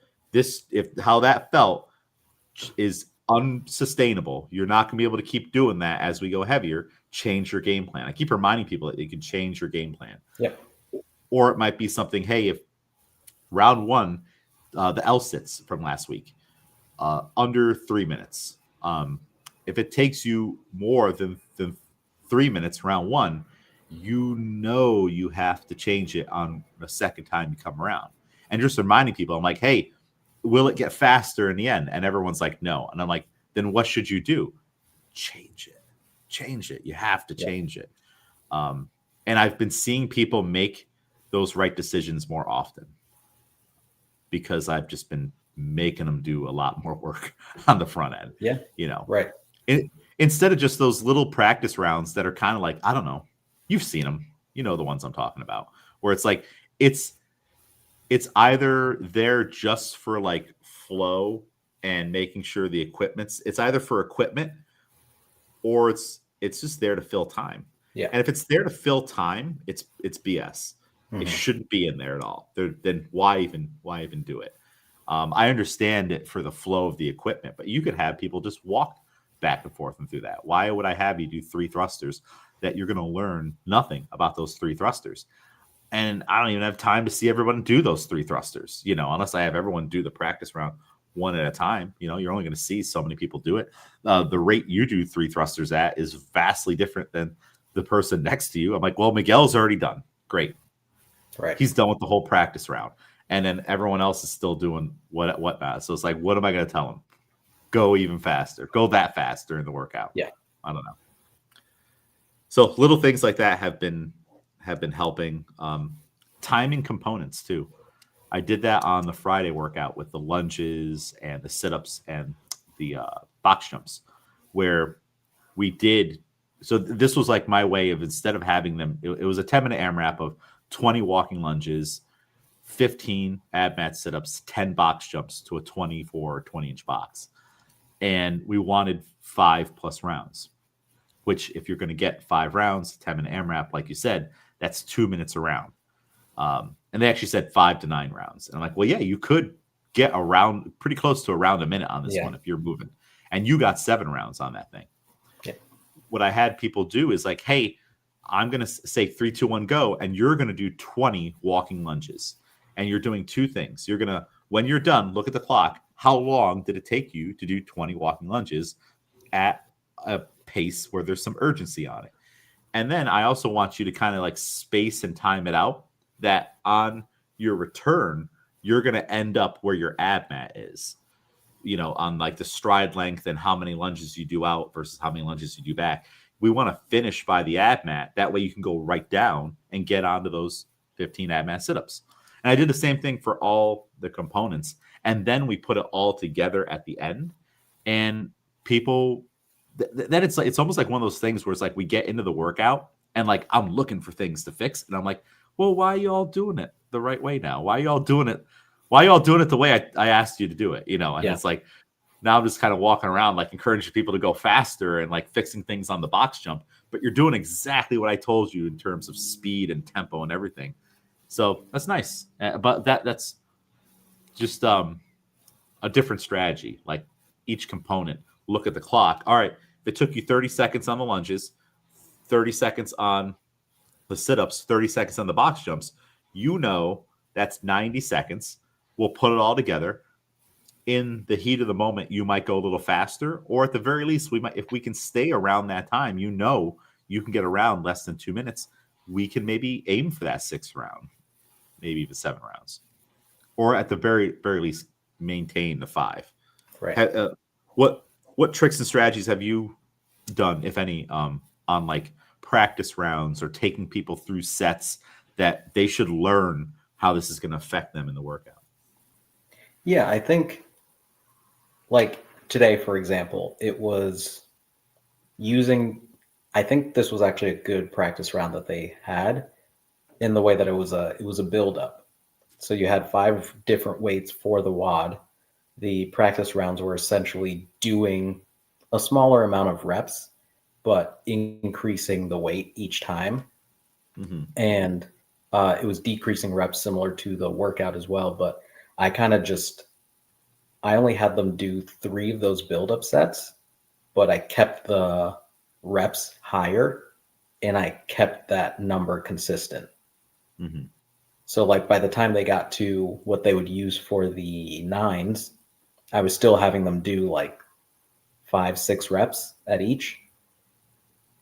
how that felt is unsustainable, you're not going to be able to keep doing that as we go heavier, change your game plan. I keep reminding people that you can change your game plan. Yep. Or it might be something, hey, if round 1, the L sits from last week, under 3 minutes. If it takes you more than 3 minutes round 1, you have to change it on the second time you come around. And just reminding people, I'm like, hey, will it get faster in the end? And everyone's like, no. And I'm like, then what should you do? Change it. You have to change it. And I've been seeing people make those right decisions more often because I've just been making them do a lot more work on the front end. Yeah. Right. Instead of just those little practice rounds that are kind of like, I don't know, you've seen them, the ones I'm talking about, where it's like, it's either there just for like flow and making sure the it's either for equipment or it's just there to fill time. Yeah. And if it's there to fill time, it's BS. Mm-hmm. It shouldn't be in there at all. Then why even do it? I understand it for the flow of the equipment, but you could have people just walk back and forth and through that. Why would I have you do 3 thrusters that you're going to learn nothing about those 3 thrusters? And I don't even have time to see everyone do those 3 thrusters, unless I have everyone do the practice round one at a time. You're only going to see so many people do it. The rate you do 3 thrusters at is vastly different than the person next to you. I'm like, well, Miguel's already done. Great. Right. He's done with the whole practice round. And then everyone else is still doing whatnot. So it's like, what am I going to tell them? Go even faster. Go that fast during the workout. Yeah. I don't know. So little things like that have been helping. Timing components too. I did that on the Friday workout with the lunges and the sit-ups and the box jumps, where we did. So this was like my way of, instead of having them, it was a 10-minute AMRAP of 20 walking lunges, 15 ab mat sit-ups, 10 box jumps to a 24 or 20-inch box. And we wanted 5+ rounds, which if you're going to get 5 rounds, 10-minute AMRAP, like you said, that's 2 minutes a round. And they actually said 5 to 9 rounds. And I'm like, well, yeah, you could get around pretty close to around a minute on this one if you're moving. And you got 7 rounds on that thing. Yeah. What I had people do is like, hey, I'm going to say 3, 2, 1, go. And you're going to do 20 walking lunges. And you're doing 2 things. You're going to, when you're done, look at the clock. How long did it take you to do 20 walking lunges at a pace where there's some urgency on it? And then I also want you to kind of like space and time it out, that on your return, you're going to end up where your ab mat is, on like the stride length and how many lunges you do out versus how many lunges you do back. We want to finish by the ab mat. That way you can go right down and get onto those 15 ab mat sit-ups. And I did the same thing for all the components. And then we put it all together at the end. And people, then it's almost like one of those things where it's like we get into the workout and like I'm looking for things to fix. And I'm like, well, why are you all doing it the right way now? Why are you all doing it? Why are you all doing it the way I asked you to do it? And it's like, now I'm just kind of walking around, like encouraging people to go faster and like fixing things on the box jump. But you're doing exactly what I told you in terms of speed and tempo and everything. So that's nice. But that's just a different strategy. Like each component, look at the clock. All right, if it took you 30 seconds on the lunges, 30 seconds on the sit-ups, 30 seconds on the box jumps, that's 90 seconds. We'll put it all together. In the heat of the moment, you might go a little faster, or at the very least, if we can stay around that time, you can get around less than 2 minutes. We can maybe aim for that 6th round, maybe even 7 rounds, or at the very, very least, maintain the 5. Right. What tricks and strategies have you done, if any, on like practice rounds or taking people through sets that they should learn how this is going to affect them in the workout. Yeah, I think like today, for example, it was using, I think this was actually a good practice round that they had in the way that it was a build up. So you had 5 different weights for the WOD. The practice rounds were essentially doing a smaller amount of reps, but increasing the weight each time. Mm-hmm. And it was decreasing reps similar to the workout as well. But I kind of I only had them do 3 of those build-up sets, but I kept the reps higher and I kept that number consistent. Mm-hmm. So like by the time they got to what they would use for the 9s, I was still having them do like 5, 6 reps at each,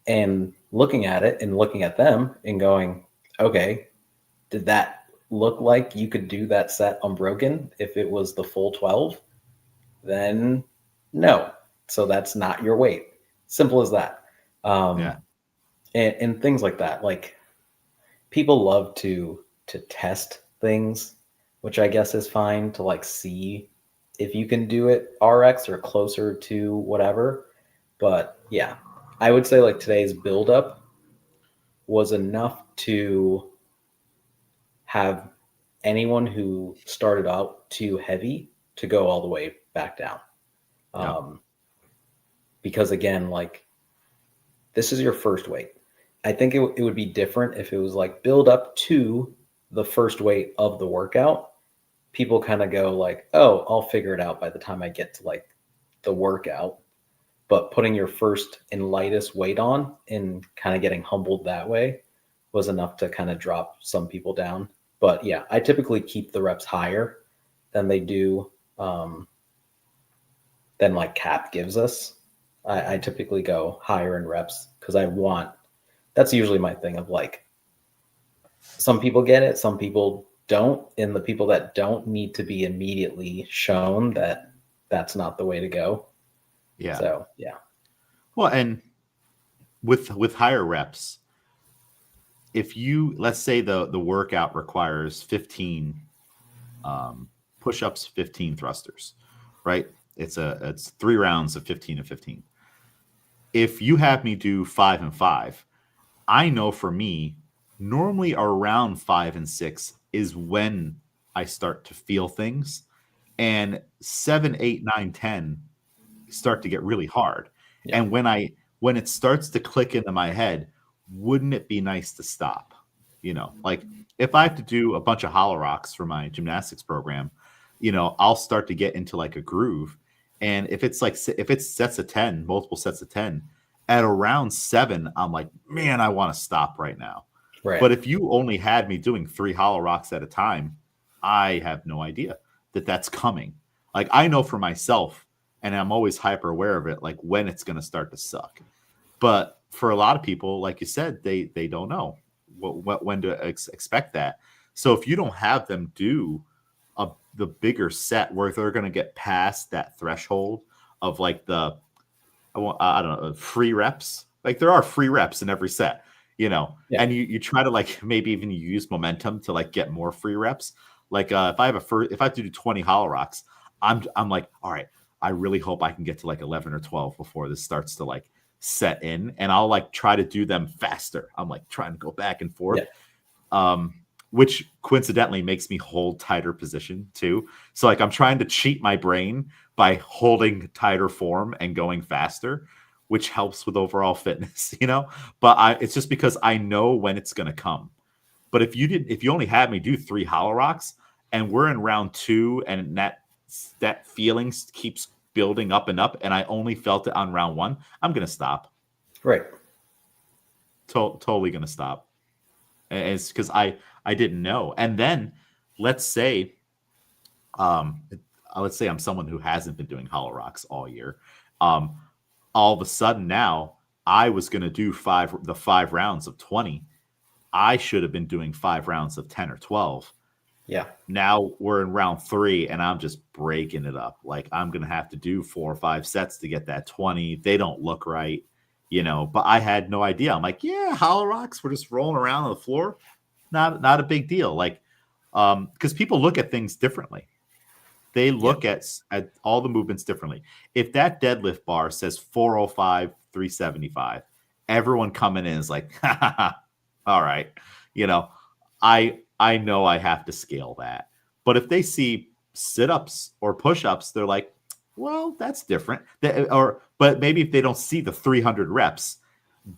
and looking at it and looking at them and going, okay, did that look like you could do that set unbroken if it was the full 12? Then no. So that's not your weight. Simple as that. Yeah. And things like that. Like people love to test things, which I guess is fine, to like see if you can do it RX or closer to whatever. But yeah, I would say like today's buildup was enough to have anyone who started out too heavy to go all the way back down. Yeah. Because again, like this is your first weight. I think it would be different if it was like build up to the first weight of the workout. People kind of go like, oh, I'll figure it out by the time I get to like the workout. But putting your first and lightest weight on and kind of getting humbled that way was enough to kind of drop some people down. But yeah, I typically keep the reps higher than they do, than like cap gives us. I typically go higher in reps because that's usually my thing of like, some people get it, some people don't. And the people that don't need to be immediately shown that that's not the way to go. Yeah. So, yeah. Well, and with higher reps, if you, let's say the workout requires 15 push-ups, 15 thrusters, right? It's 3 rounds of 15 and 15. If you have me do 5 and 5, I know for me, normally around 5 and 6 is when I start to feel things, and 7, 8, 9, 10 start to get really hard. Yeah. And when it starts to click into my head, wouldn't it be nice to stop? You know, like if I have to do a bunch of hollow rocks for my gymnastics program, you know, I'll start to get into like a groove. And if it's sets of 10, multiple sets of 10, at around 7, I'm like, man, I want to stop right now. Right. But if you only had me doing 3 hollow rocks at a time, I have no idea that that's coming. Like I know for myself, and I'm always hyper aware of it, like when it's going to start to suck. But for a lot of people, like you said, they don't know when to expect that. So if you don't have them do the bigger set where they're going to get past that threshold of like I don't know, free reps. Like there are free reps in every set, you know, and you try to like maybe even use momentum to like get more free reps. Like if I have to do 20 hollow rocks, I'm like, all right, I really hope I can get to like 11 or 12 before this starts to like set in, and I'll like try to do them faster. I'm like trying to go back and forth, which coincidentally makes me hold tighter position too. So like I'm trying to cheat my brain by holding tighter form and going faster, which helps with overall fitness, you know. But it's just because I know when it's going to come. But if you only had me do 3 hollow rocks and we're in round 2 and that feeling keeps building up and up, and I only felt it on round 1, I'm going to stop. Right. Totally going to stop. And it's because I didn't know. And then let's say I'm someone who hasn't been doing hollow rocks all year. All of a sudden now I was going to do 5 rounds of 20. I should have been doing 5 rounds of 10 or 12. Yeah. Now we're in round 3 and I'm just breaking it up. Like I'm going to have to do 4 or 5 sets to get that 20. They don't look right, you know, but I had no idea. I'm like, yeah, hollow rocks, we're just rolling around on the floor. Not a big deal. Like Because people look at things differently. They look at all the movements differently. If that deadlift bar says 405, 375, everyone coming in is like, ha, ha, ha, all right. You know, I know I have to scale that. But if they see sit-ups or push-ups, they're like, well, that's different. But maybe if they don't see the 300 reps,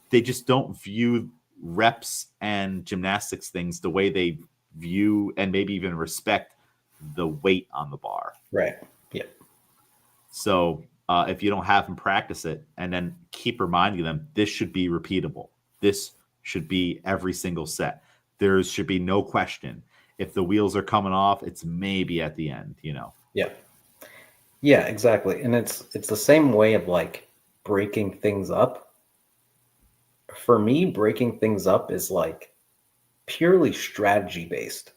they just don't view reps and gymnastics things the way they view and maybe even respect the weight on the bar. Right. Yeah. So if you don't have them practice it and then keep reminding them, this should be repeatable. This should be every single set. There should be no question. If the wheels are coming off, it's maybe at the end, you know? Yeah. Yeah, exactly. And it's the same way of like breaking things up. For me, breaking things up is like purely strategy based.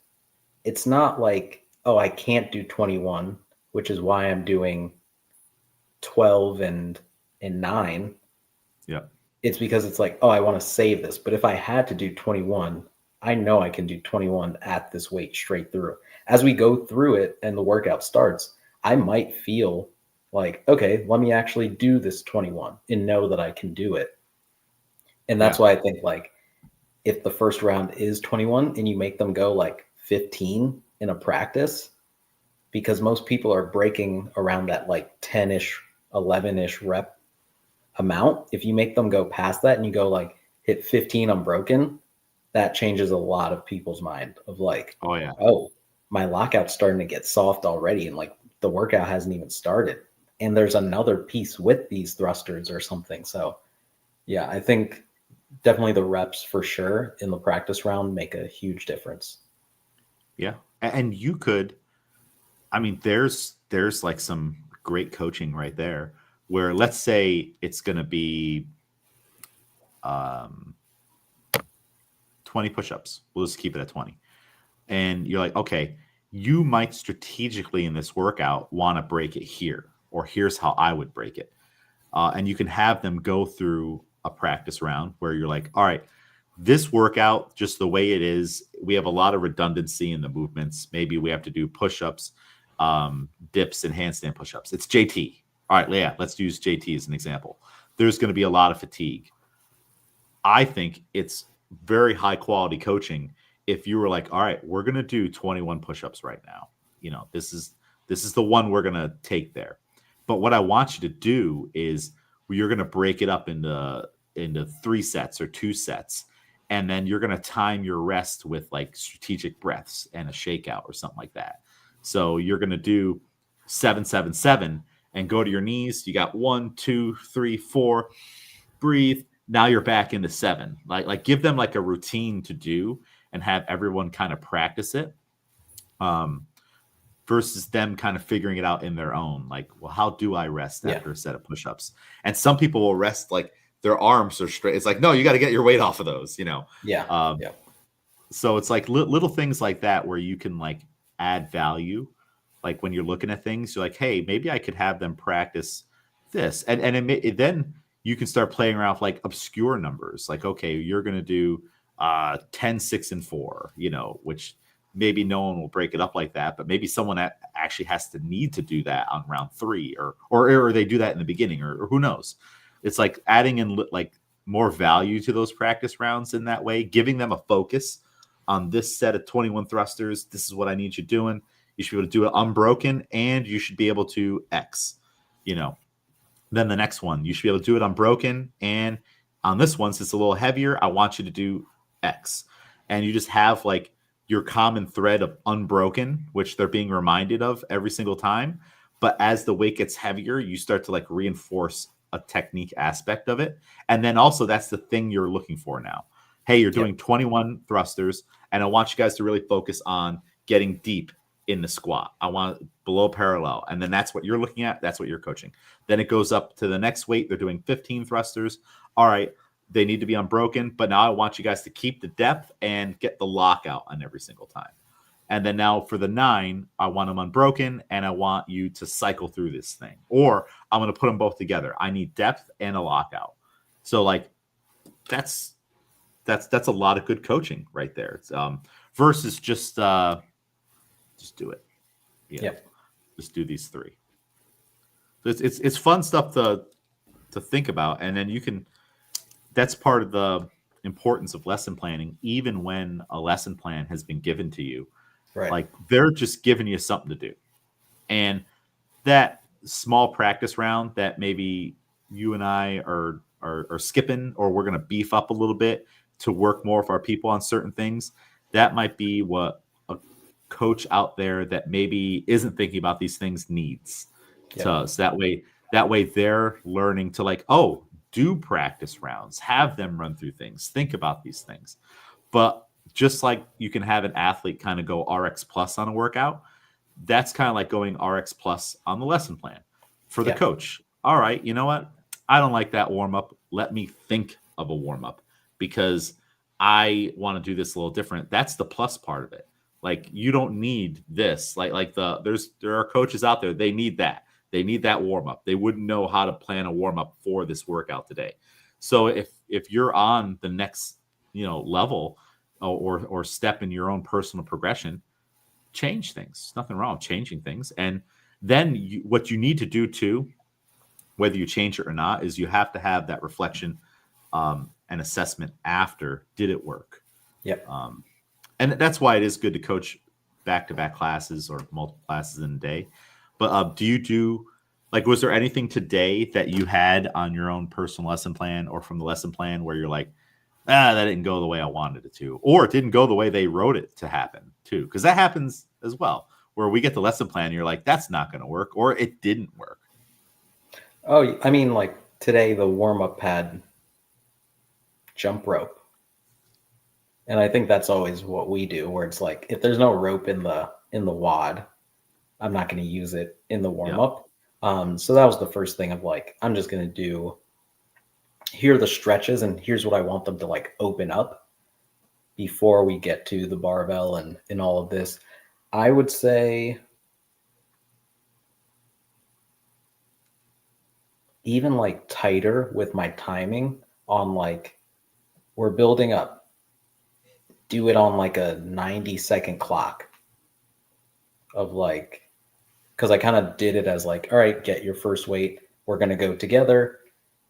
It's not like, oh, I can't do 21, which is why I'm doing 12 and 9. Yeah. It's because it's like, oh, I want to save this. But if I had to do 21, I know I can do 21 at this weight straight through. As we go through it and the workout starts, I might feel like, okay, let me actually do this 21 and know that I can do it. And that's why I think like if the first round is 21 and you make them go like 15 in a practice, because most people are breaking around that like 10-ish, 11-ish rep amount. If you make them go past that and you go like hit 15 unbroken, that changes a lot of people's mind of like, oh, my lockout's starting to get soft already. And like the workout hasn't even started. And there's another piece with these thrusters or something. So yeah, I think definitely the reps for sure in the practice round make a huge difference. Yeah. And you could, I mean, there's like some great coaching right there where let's say it's going to be 20 push-ups. We'll just keep it at 20. And you're like, okay, you might strategically in this workout want to break it here, or here's how I would break it. And you can have them go through a practice round where you're like, all right, this workout, just the way it is, we have a lot of redundancy in the movements. Maybe we have to do push-ups, dips, and handstand push-ups. It's JT. All right, yeah, let's use JT as an example. There's going to be a lot of fatigue. I think it's very high quality coaching if you were like, all right, we're going to do 21 push-ups right now. You know, this is the one we're going to take there. But what I want you to do is you're going to break it up into 3 sets or 2 sets. And then you're going to time your rest with like strategic breaths and a shakeout or something like that. So you're going to do 7, 7, 7 and go to your knees. You got 1, 2, 3, 4, breathe. Now you're back into 7. Like give them like a routine to do and have everyone kind of practice it. Versus them kind of figuring it out in their own. Like, well, how do I rest after a set of push-ups? And some people will rest like their arms are straight. It's like, no, you got to get your weight off of those, you know? Yeah. So it's like little things like that where you can like add value. Like when you're looking at things, you're like, hey, maybe I could have them practice this. And then you can start playing around with like obscure numbers. Like, okay, you're going to do 10, 6, and 4, you know, which maybe no one will break it up like that, but maybe someone actually has to need to do that on round 3 or they do that in the beginning or who knows. It's like adding in like more value to those practice rounds in that way, giving them a focus on this set of 21 thrusters. This is what I need you doing. You should be able to do it unbroken and you should be able to X, you know. Then the next one, you should be able to do it unbroken. And on this one, since it's a little heavier, I want you to do X. And you just have like your common thread of unbroken, which they're being reminded of every single time. But as the weight gets heavier, you start to like reinforce a technique aspect of it. And then also that's the thing you're looking for now. Hey, you're doing 21 thrusters, and I want you guys to really focus on getting deep in the squat. I want below parallel. And then that's what you're looking at. That's what you're coaching. Then it goes up to the next weight. They're doing 15 thrusters. All right. They need to be unbroken, but now I want you guys to keep the depth and get the lockout on every single time. And then now for the 9, I want them unbroken, and I want you to cycle through this thing. Or I'm going to put them both together. I need depth and a lockout. So like that's a lot of good coaching right there. It's, versus just just do it. Yep. Just do these 3. So it's fun stuff to think about, and then you can. That's part of the importance of lesson planning, even when a lesson plan has been given to you. Right. Like they're just giving you something to do, and that small practice round that maybe you and I are skipping, or we're going to beef up a little bit to work more with our people on certain things. That might be what a coach out there that maybe isn't thinking about these things needs. So that way they're learning to like, oh, do practice rounds, have them run through things, think about these things. But just like you can have an athlete kind of go RX plus on a workout, that's kind of like going RX plus on the lesson plan for the coach. All right, you know what? I don't like that warm up. Let me think of a warm up because I want to do this a little different. That's the plus part of it. Like you don't need this. There are coaches out there, they need that. They need that warm up. They wouldn't know how to plan a warm up for this workout today. So if you're on the next, level or step in your own personal progression, change things. Nothing wrong with changing things. And then what you need to do too, whether you change it or not, is you have to have that reflection and assessment after. Did it work? Yep. And that's why it is good to coach back-to-back classes or multiple classes in a day. But do you do, like, was there anything today that you had on your own personal lesson plan or from the lesson plan where you're like, that didn't go the way I wanted it to, or it didn't go the way they wrote it to happen too? Because that happens as well, where we get the lesson plan and you're like, that's not going to work, or it didn't work. Oh, I mean, like today, the warm-up had jump rope. And I think that's always what we do, where it's like, if there's no rope in the WOD, I'm not going to use it in the warm-up. So that was the first thing of like, I'm just going to here are the stretches and here's what I want them to like open up before we get to the barbell and all of this. I would say even like tighter with my timing on like, we're building up, do it on like a 90-second clock of like, because I kind of did it as like, all right, get your first weight, we're going to go together.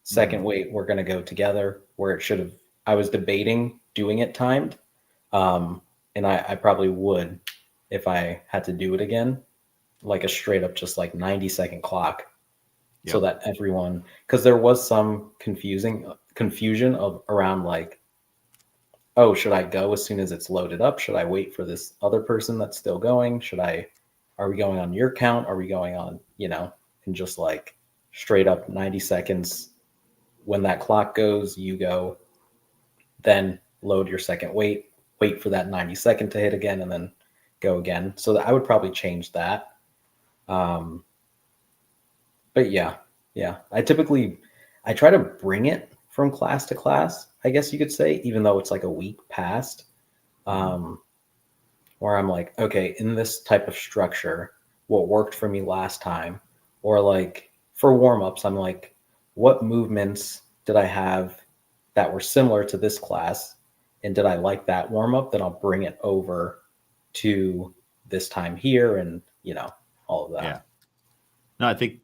Second weight, we're going to go together, where it should have, I was debating doing it timed. And I probably would, if I had to do it again, like a straight up, just like 90-second clock. Yep. So that everyone, because there was some confusion around like, oh, should I go as soon as it's loaded up? Should I wait for this other person that's still going? Are we going on your count? Are we going on, and just like straight up 90 seconds. When that clock goes, you go, then load your second weight, wait for that 90-second to hit again, and then go again. So I would probably change that. But yeah. I try to bring it from class to class, I guess you could say, even though it's like a week past, where I'm like, okay, in this type of structure, what worked for me last time, or like for warm-ups, I'm like, what movements did I have that were similar to this class? And did I like that warm-up? Then I'll bring it over to this time here and, all of that. Yeah. No, I think,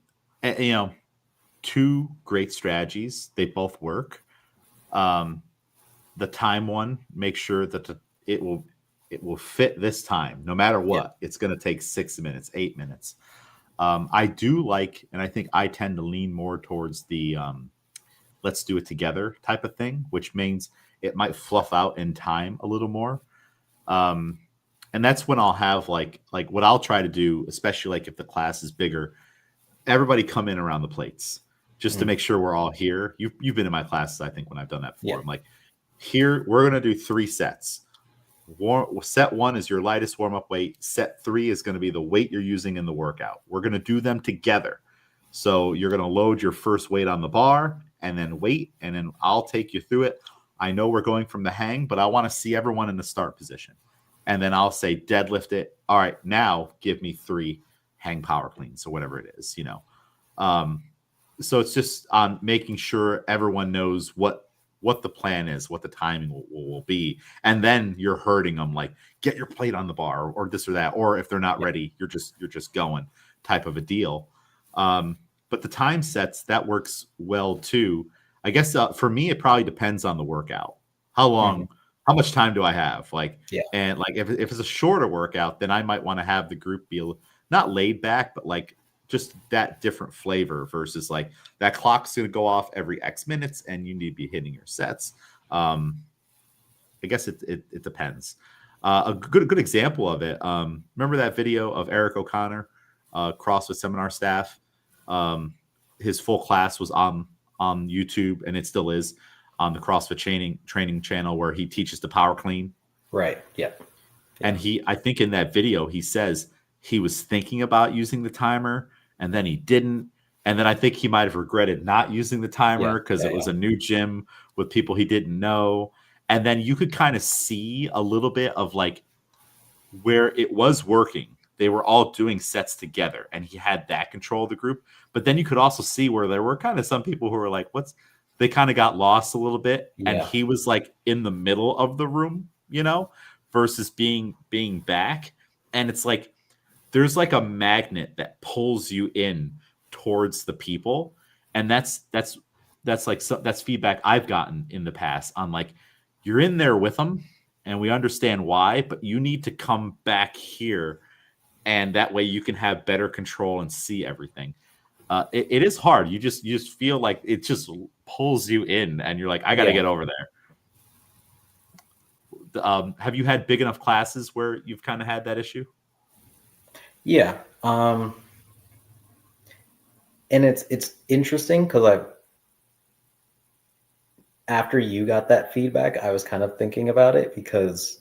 2 great strategies. They both work. The time one, make sure that it will fit this time, no matter what. Yeah. It's going to take 6 minutes, 8 minutes. I do like, and I think I tend to lean more towards the let's do it together type of thing, which means it might fluff out in time a little more. And that's when I'll have like what I'll try to do, especially like if the class is bigger, everybody come in around the plates just to make sure we're all here. You've been in my classes, I think, when I've done that before. Yeah. I'm like, here, we're going to do 3 sets. Set 1 is your lightest warm-up weight. Set 3 is going to be the weight you're using in the workout. We're going to do them together. So you're going to load your first weight on the bar and then wait, and then I'll take you through it. I know we're going from the hang, but I want to see everyone in the start position. And then I'll say deadlift it. All right, now give me 3 hang power cleans or whatever it is, So it's just on making sure everyone knows what what the plan is, what the timing will be, and then you're herding them like, get your plate on the bar or this or that, or if they're not ready, you're just going type of a deal. But the time sets, that works well too. I guess for me, it probably depends on the workout. How long, how much time do I have? Like, and like if it's a shorter workout, then I might want to have the group be not laid back, but like just that different flavor versus like that clock's going to go off every X minutes and you need to be hitting your sets. I guess it depends. A good example of it. Remember that video of Eric O'Connor, CrossFit seminar staff? His full class was on YouTube, and it still is on the CrossFit training channel, where he teaches the power clean. Right. Yep. And I think in that video, he says he was thinking about using the timer and then he didn't. And then I think he might have regretted not using the timer because it was a new gym with people he didn't know. And then you could kind of see a little bit of like where it was working. They were all doing sets together and he had that control of the group. But then you could also see where there were kind of some people who were like, they kind of got lost a little bit. Yeah. And he was like in the middle of the room, versus being back. And it's like, there's like a magnet that pulls you in towards the people. And that's feedback I've gotten in the past on like, you're in there with them and we understand why, but you need to come back here. And that way you can have better control and see everything. It is hard. You just feel like it just pulls you in and you're like, I got to get over there. Have you had big enough classes where you've kind of had that issue? Yeah. And it's interesting because after you got that feedback, I was kind of thinking about it because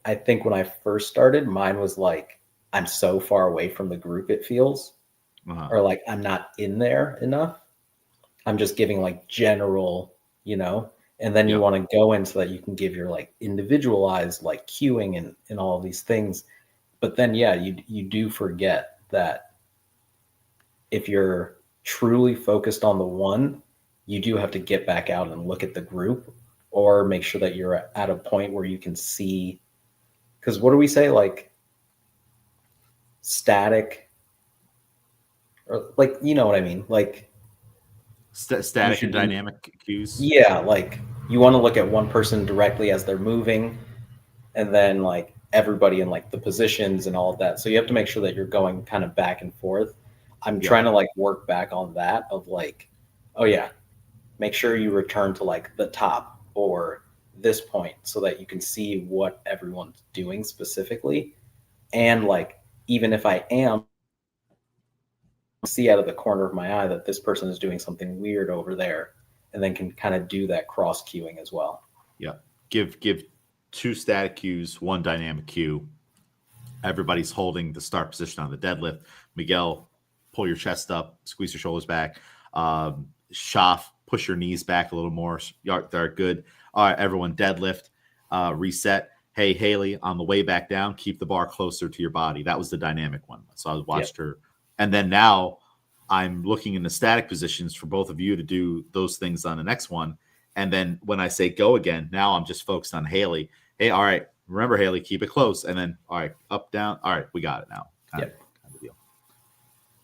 I think when I first started, mine was like, I'm so far away from the group, it feels, or like I'm not in there enough. I'm just giving like general, and then you want to go in so that you can give your like individualized like cueing and all of these things. But then, you do forget that if you're truly focused on the one, you do have to get back out and look at the group or make sure that you're at a point where you can see. Because what do we say? Like static, or like, you know what I mean? Like static and dynamic cues. Yeah. Like you want to look at one person directly as they're moving and then like everybody in like the positions and all of that. So you have to make sure that you're going kind of back and forth. I'm trying to like work back on that of like, make sure you return to like the top or this point so that you can see what everyone's doing specifically. And like, even if I am see out of the corner of my eye that this person is doing something weird over there, and then can kind of do that cross cueing as well. Yeah. Give 2 static cues, 1 dynamic cue. Everybody's holding the start position on the deadlift. Miguel, pull your chest up, squeeze your shoulders back. Shaf, push your knees back a little more. They're good. All right, everyone, deadlift, reset. Hey, Haley, on the way back down, keep the bar closer to your body. That was the dynamic one. So I watched her. And then now I'm looking in the static positions for both of you to do those things on the next one. And then when I say go again, now I'm just focused on Haley. Hey, all right, remember, Haley, keep it close. And then, all right, up, down. All right, we got it now. Kind of deal.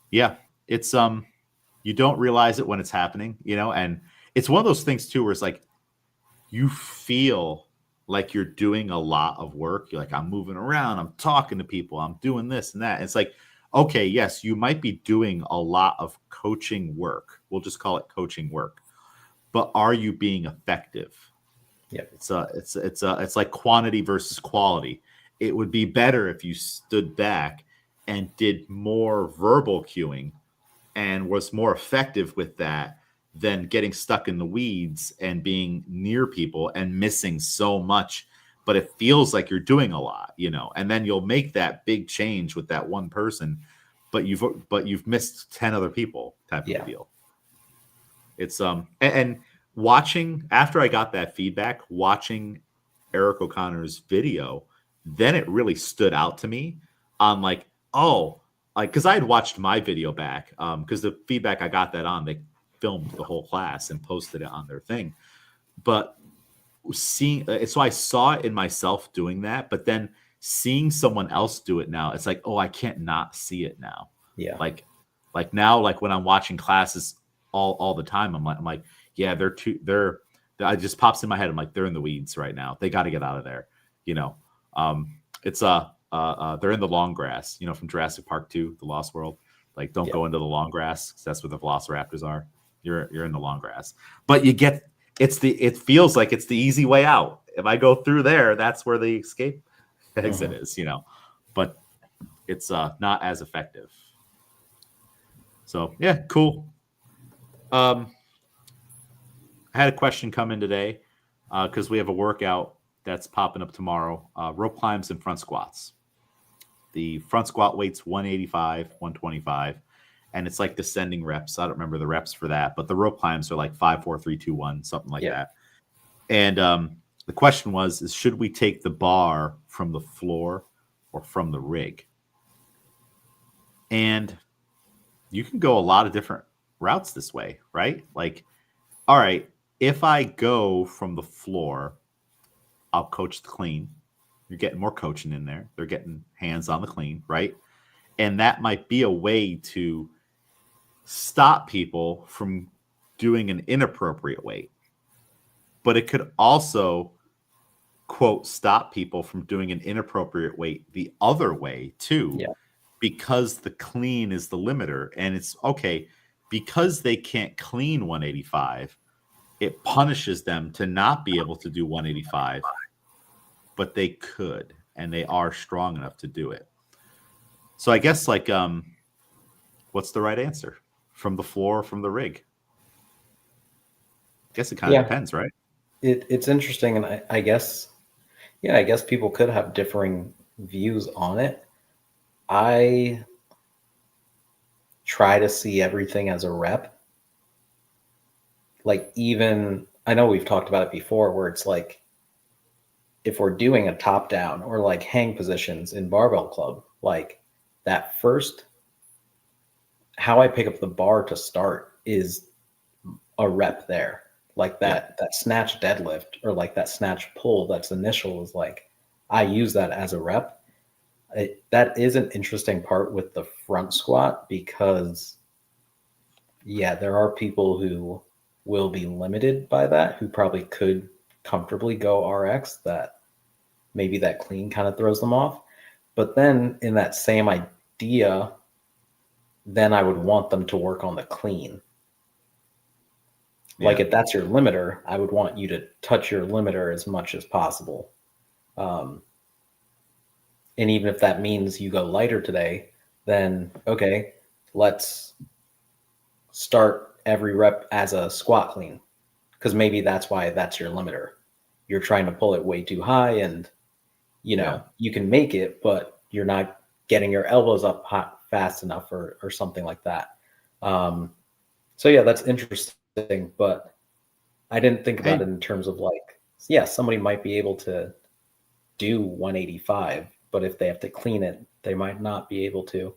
Yeah, it's you don't realize it when it's happening, and it's one of those things too where it's like you feel like you're doing a lot of work. You're like, I'm moving around, I'm talking to people, I'm doing this and that. And it's like, okay, yes, you might be doing a lot of coaching work. We'll just call it coaching work. But are you being effective? Yeah. It's like quantity versus quality. It would be better if you stood back and did more verbal cueing and was more effective with that than getting stuck in the weeds and being near people and missing so much. But it feels like you're doing a lot, and then you'll make that big change with that one person, but you've missed 10 other people type of deal. It's and watching, after I got that feedback, watching Eric O'Connor's video, then it really stood out to me on like, because I had watched my video back, because the feedback I got that on, they filmed the whole class and posted it on their thing. but seeing so I saw it in myself doing that, but then seeing someone else do it now, it's like, oh, I can't not see it now. Yeah. Like now, like when I'm watching classes all the time, I'm like, yeah, they're it just pops in my head. I'm like, they're in the weeds right now. They got to get out of there. You know, it's they're in the long grass, from Jurassic Park 2, The Lost World. Like, don't go into the long grass, 'cause that's where the velociraptors are. You're in the long grass. But it feels like it's the easy way out. If I go through there, that's where the escape exit is, But it's not as effective. So yeah, cool. I had a question come in today because we have a workout that's popping up tomorrow. Rope climbs and front squats. The front squat weight's 185, 125, and it's like descending reps. I don't remember the reps for that, but the rope climbs are like 5, 4, 3, 2, 1, something like that. And the question is should we take the bar from the floor or from the rig? And you can go a lot of different routes this way, right? Like, all right, if I go from the floor, I'll coach the clean. You're getting more coaching in there. They're getting hands on the clean, right? And that might be a way to stop people from doing an inappropriate weight. But it could also, quote, stop people from doing an inappropriate weight the other way too, because the clean is the limiter. And it's okay, because they can't clean 185, it punishes them to not be able to do 185, but they could, and they are strong enough to do it. So I guess what's the right answer? From the floor or from the rig? I guess it kind of depends, right? It's interesting, and I guess people could have differing views on it. I try to see everything as a rep. Like, even, I know we've talked about it before, where it's like, if we're doing a top down or like hang positions in barbell club, like that first, how I pick up the bar to start is a rep there. Like that snatch deadlift or like that snatch pull, that's initial, is like, I use that as a rep. That is an interesting part with the front squat, because there are people who will be limited by that, who probably could comfortably go RX, that maybe that clean kind of throws them off. But then in that same idea, then I would want them to work on the clean. Like, if that's your limiter, I would want you to touch your limiter as much as possible. And even if that means you go lighter today, then okay, let's start every rep as a squat clean, because maybe that's why that's your limiter. You're trying to pull it way too high, and you can make it, but you're not getting your elbows up hot fast enough or something like that. So yeah, that's interesting, but I didn't think about it in terms of like, somebody might be able to do 185, but if they have to clean it, they might not be able to.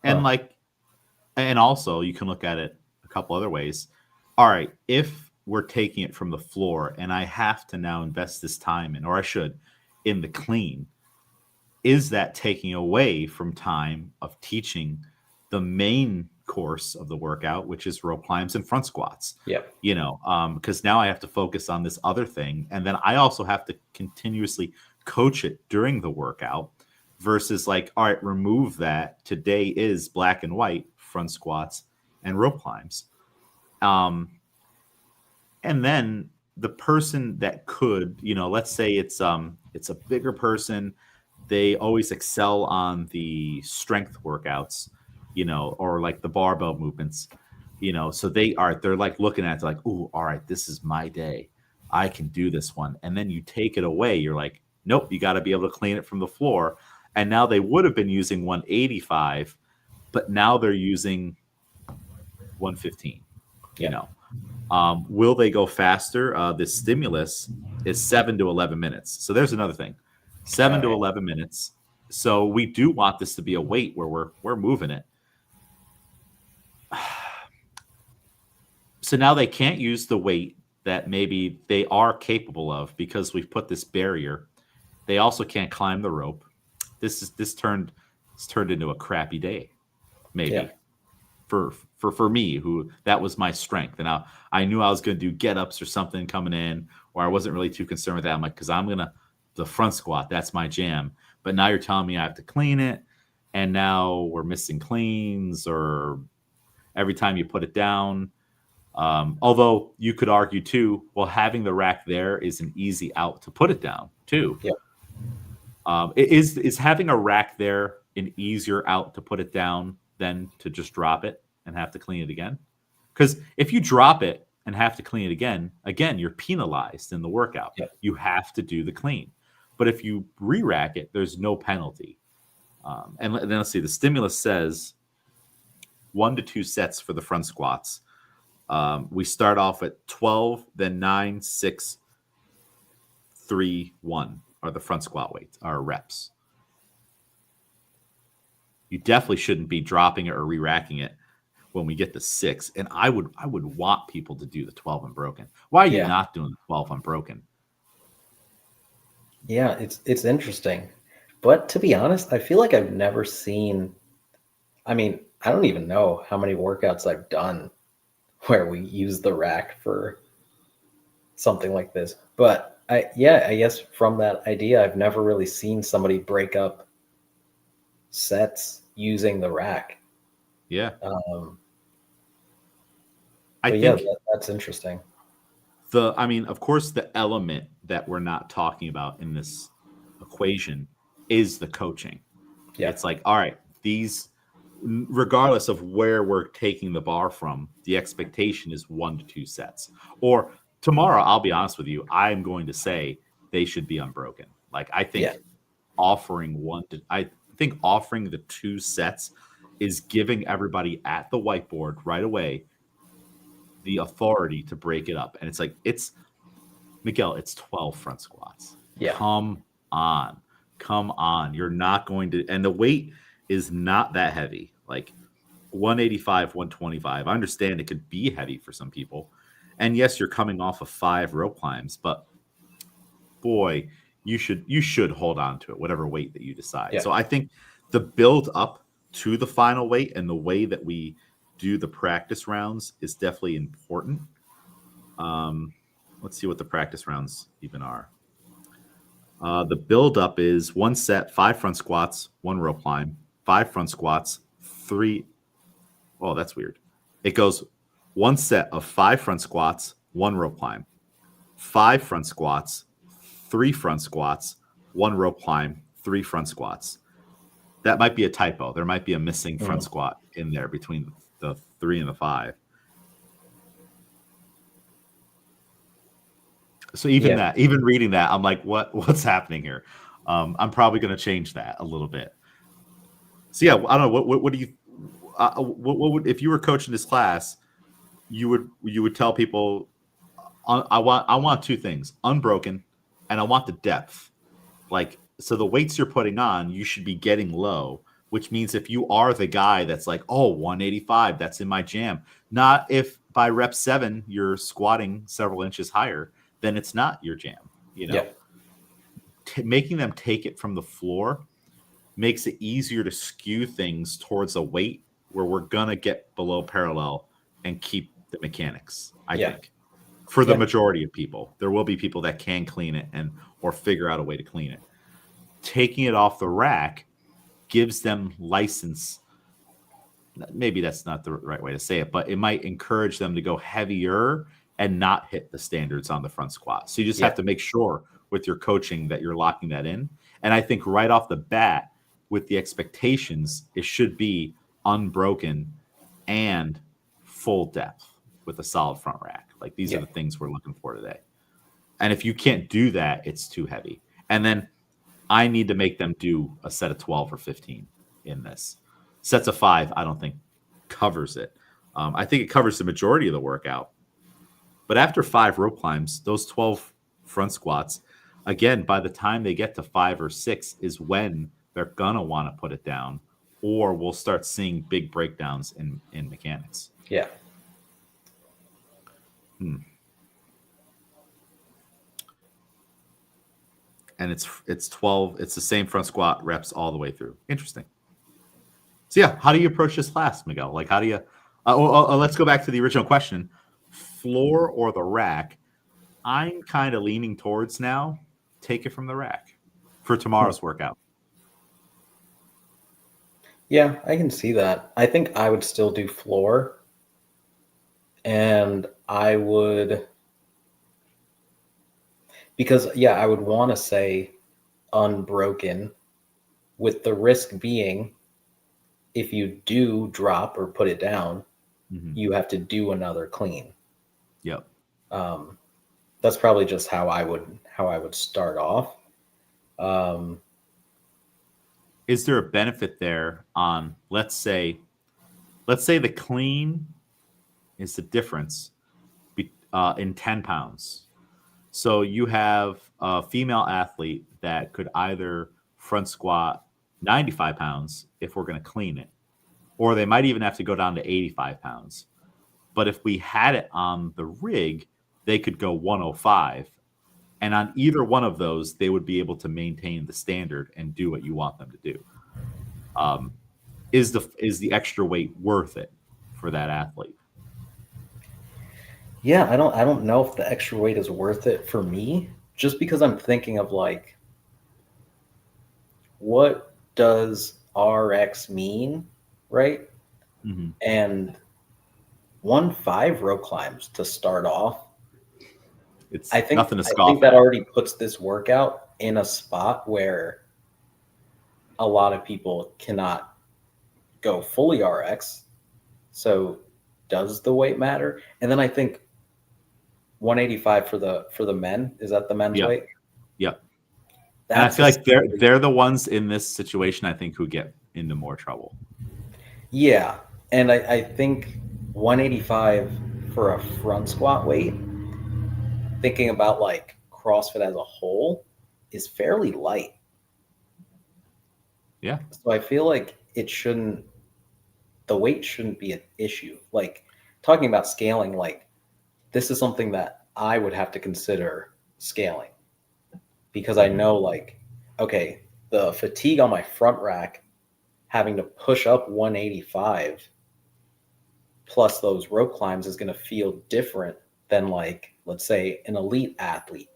And also you can look at it a couple other ways. All right, if we're taking it from the floor and I have to now invest this time in, or I should, in the clean, is that taking away from time of teaching the main course of the workout, which is rope climbs and front squats? Because now I have to focus on this other thing, and then I also have to continuously coach it during the workout, versus like, all right, remove that. Today is black and white front squats and rope climbs. And then the person that could, let's say it's a bigger person, they always excel on the strength workouts, or like the barbell movements, so they're like looking at it like, ooh, all right, this is my day, I can do this one. And then you take it away, you're like, nope, you got to be able to clean it from the floor. And now they would have been using 185, but now they're using 115. Will they go faster? The stimulus is 7 to 11 minutes. So there's another thing, 7 to 11 minutes. So we do want this to be a weight where we're moving it. So now they can't use the weight that maybe they are capable of because we've put this barrier. They also can't climb the rope. This turned into a crappy day, Yeah. maybe for me, who that was my strength. And I knew I was going to do get ups or something coming in, or I wasn't really too concerned with that. I'm like, because I'm going to, the front squat, that's my jam. But now you're telling me I have to clean it. And now we're missing cleans, or every time you put it down. Although you could argue too, well, having the rack there is an easy out to put it down too. Yeah. Is having a rack there an easier out to put it down than to just drop it and have to clean it again? Because if you drop it and have to clean it again, you're penalized in the workout. Yeah. You have to do the clean. But if you re-rack it, there's no penalty. And then let's see, the stimulus says 1 to 2 sets for the front squats. We start off at 12, then 9, 6, 3, 1 are the front squat weights, are reps. You definitely shouldn't be dropping it or re-racking it when we get to 6. And I would want people to do the 12 unbroken. Why are you not doing the 12 unbroken? Yeah, it's interesting. But to be honest, I feel like I've never seen, I mean, I don't even know how many workouts I've done where we use the rack for something like this. But I guess from that idea, I've never really seen somebody break up sets using the rack. Yeah. I think that's interesting. Of course, the element that we're not talking about in this equation is the coaching. Yeah. It's like, all right, these, regardless of where we're taking the bar from, the expectation is 1 to 2 sets. Or tomorrow, I'll be honest with you, I'm going to say they should be unbroken. Like, I think offering the 2 sets is giving everybody at the whiteboard right away the authority to break it up. And it's like, Miguel, it's 12 front squats. Yeah. Come on. You're not going to, and the weight is not that heavy. Like 185, 125. I understand it could be heavy for some people. And yes, you're coming off of 5 rope climbs, but boy, you should hold on to it, whatever weight that you decide. Yeah. So I think the build up to the final weight and the way that we do the practice rounds is definitely important. Let's see what the practice rounds even are. The build up is 1 set, 5 front squats, 1 rope climb, 5 front squats, 3. Oh, that's weird. It goes 1 set of 5 front squats, 1 rope climb, 5 front squats, 3 front squats, 1 rope climb, 3 front squats. That might be a typo. There might be a missing front squat in there between the 3 and the 5. So even reading that, I'm like, what's happening here? I'm probably going to change that a little bit. So yeah, I don't know. What do you? What would, if you were coaching this class, you would tell people, I want 2 things: unbroken, and I want the depth. Like, so the weights you're putting on, you should be getting low, which means if you are the guy that's like, oh, 185, that's in my jam. Not if by rep 7 you're squatting several inches higher, then it's not your jam. Making them take it from the floor makes it easier to skew things towards a weight where we're gonna get below parallel and keep the mechanics. I think for the majority of people, there will be people that can clean it or figure out a way to clean it. Taking it off the rack gives them license. Maybe that's not the right way to say it, but it might encourage them to go heavier and not hit the standards on the front squat. So you just have to make sure with your coaching that you're locking that in. And I think right off the bat, with the expectations, it should be unbroken and full depth with a solid front rack. Like, these are the things we're looking for today. And if you can't do that, it's too heavy. And then I need to make them do a set of 12 or 15 in this. Sets of 5, I don't think covers it. I think it covers the majority of the workout. But after 5 rope climbs, those 12 front squats, again, by the time they get to 5 or 6 is when they're going to want to put it down, or we'll start seeing big breakdowns in mechanics. Yeah. and it's 12. It's the same front squat reps all the way through. Interesting. So yeah, how do you approach this class, Miguel? Like, how do you? Let's go back to the original question: floor or the rack? I'm kind of leaning towards now. Take it from the rack for tomorrow's workout. Yeah, I can see that. I think I would still do floor, and I would, because I would want to say unbroken, with the risk being if you do drop or put it down, you have to do another clean. Yep. That's probably just how I would start off. Is there a benefit there on, let's say the clean is the difference in 10 pounds. So you have a female athlete that could either front squat 95 pounds if we're going to clean it, or they might even have to go down to 85 pounds. But if we had it on the rig, they could go 105. And on either one of those, they would be able to maintain the standard and do what you want them to do. Is the extra weight worth it for that athlete? Yeah, I don't know if the extra weight is worth it for me, just because I'm thinking of like, what does RX mean, right? Mm-hmm. And 1.5 row climbs to start off. It's I think nothing to scoff I think that at. already puts this workout in a spot where a lot of people cannot go fully RX. So does the weight matter? And then I think 185 for the men, is that the men's weight? Yep. And I That's feel like they're the ones in this situation, I think, who get into more trouble. Yeah. And I think 185 for a front squat weight, thinking about like CrossFit as a whole, is fairly light. Yeah. So I feel like the weight shouldn't be an issue. Like, talking about scaling, like, this is something that I would have to consider scaling, because I know, like, okay, the fatigue on my front rack, having to push up 185 plus those rope climbs, is going to feel different than, like, let's say an elite athlete,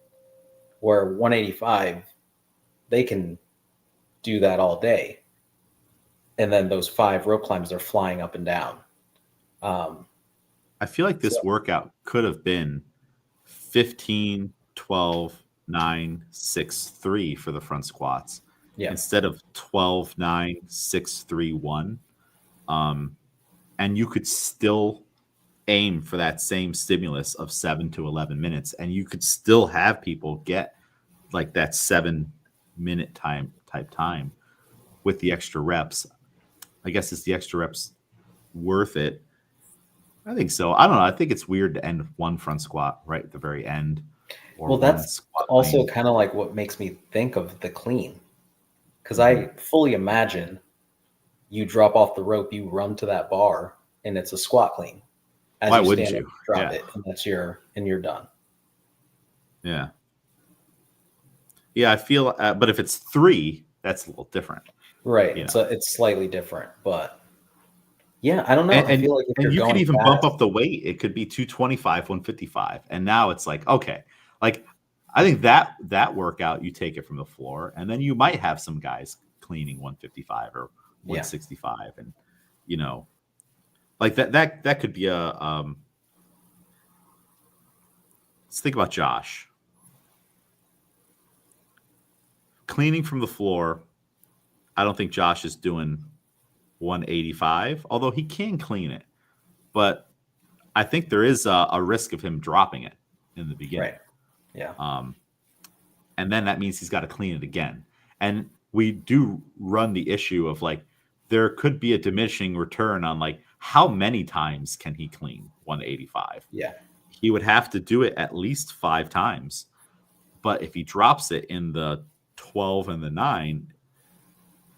where 185, they can do that all day. And then those 5 rope climbs, they're flying up and down. I feel like this workout could have been 15, 12, 9, 6, 3 for the front squats instead of 12, 9, 6, 3, 1. And you could still aim for that same stimulus of 7 to 11 minutes, and you could still have people get like that 7-minute type time with the extra reps. I guess, is the extra reps worth it? I think so. I don't know. I think it's weird to end one front squat right at the very end. Well, that's also kind of like what makes me think of the clean, because I fully imagine you drop off the rope, you run to that bar, and it's a squat clean. Why wouldn't you? Drop it, and you're done. Yeah. Yeah, I feel, but if it's 3, that's a little different. Right. So it's slightly different, but yeah, I don't know. I feel like if you could even bump up the weight. It could be 225, 155. And now it's like, okay, like, I think that workout, you take it from the floor, and then you might have some guys cleaning 155 or 165. And, like that could be a, let's think about Josh. Cleaning from the floor, I don't think Josh is doing 185, although he can clean it. But I think there is a risk of him dropping it in the beginning. Right. Yeah. And then that means he's got to clean it again. And we do run the issue of, like, there could be a diminishing return on, like, how many times can he clean 185? Yeah. He would have to do it at least 5 times. But if he drops it in the 12 and the 9,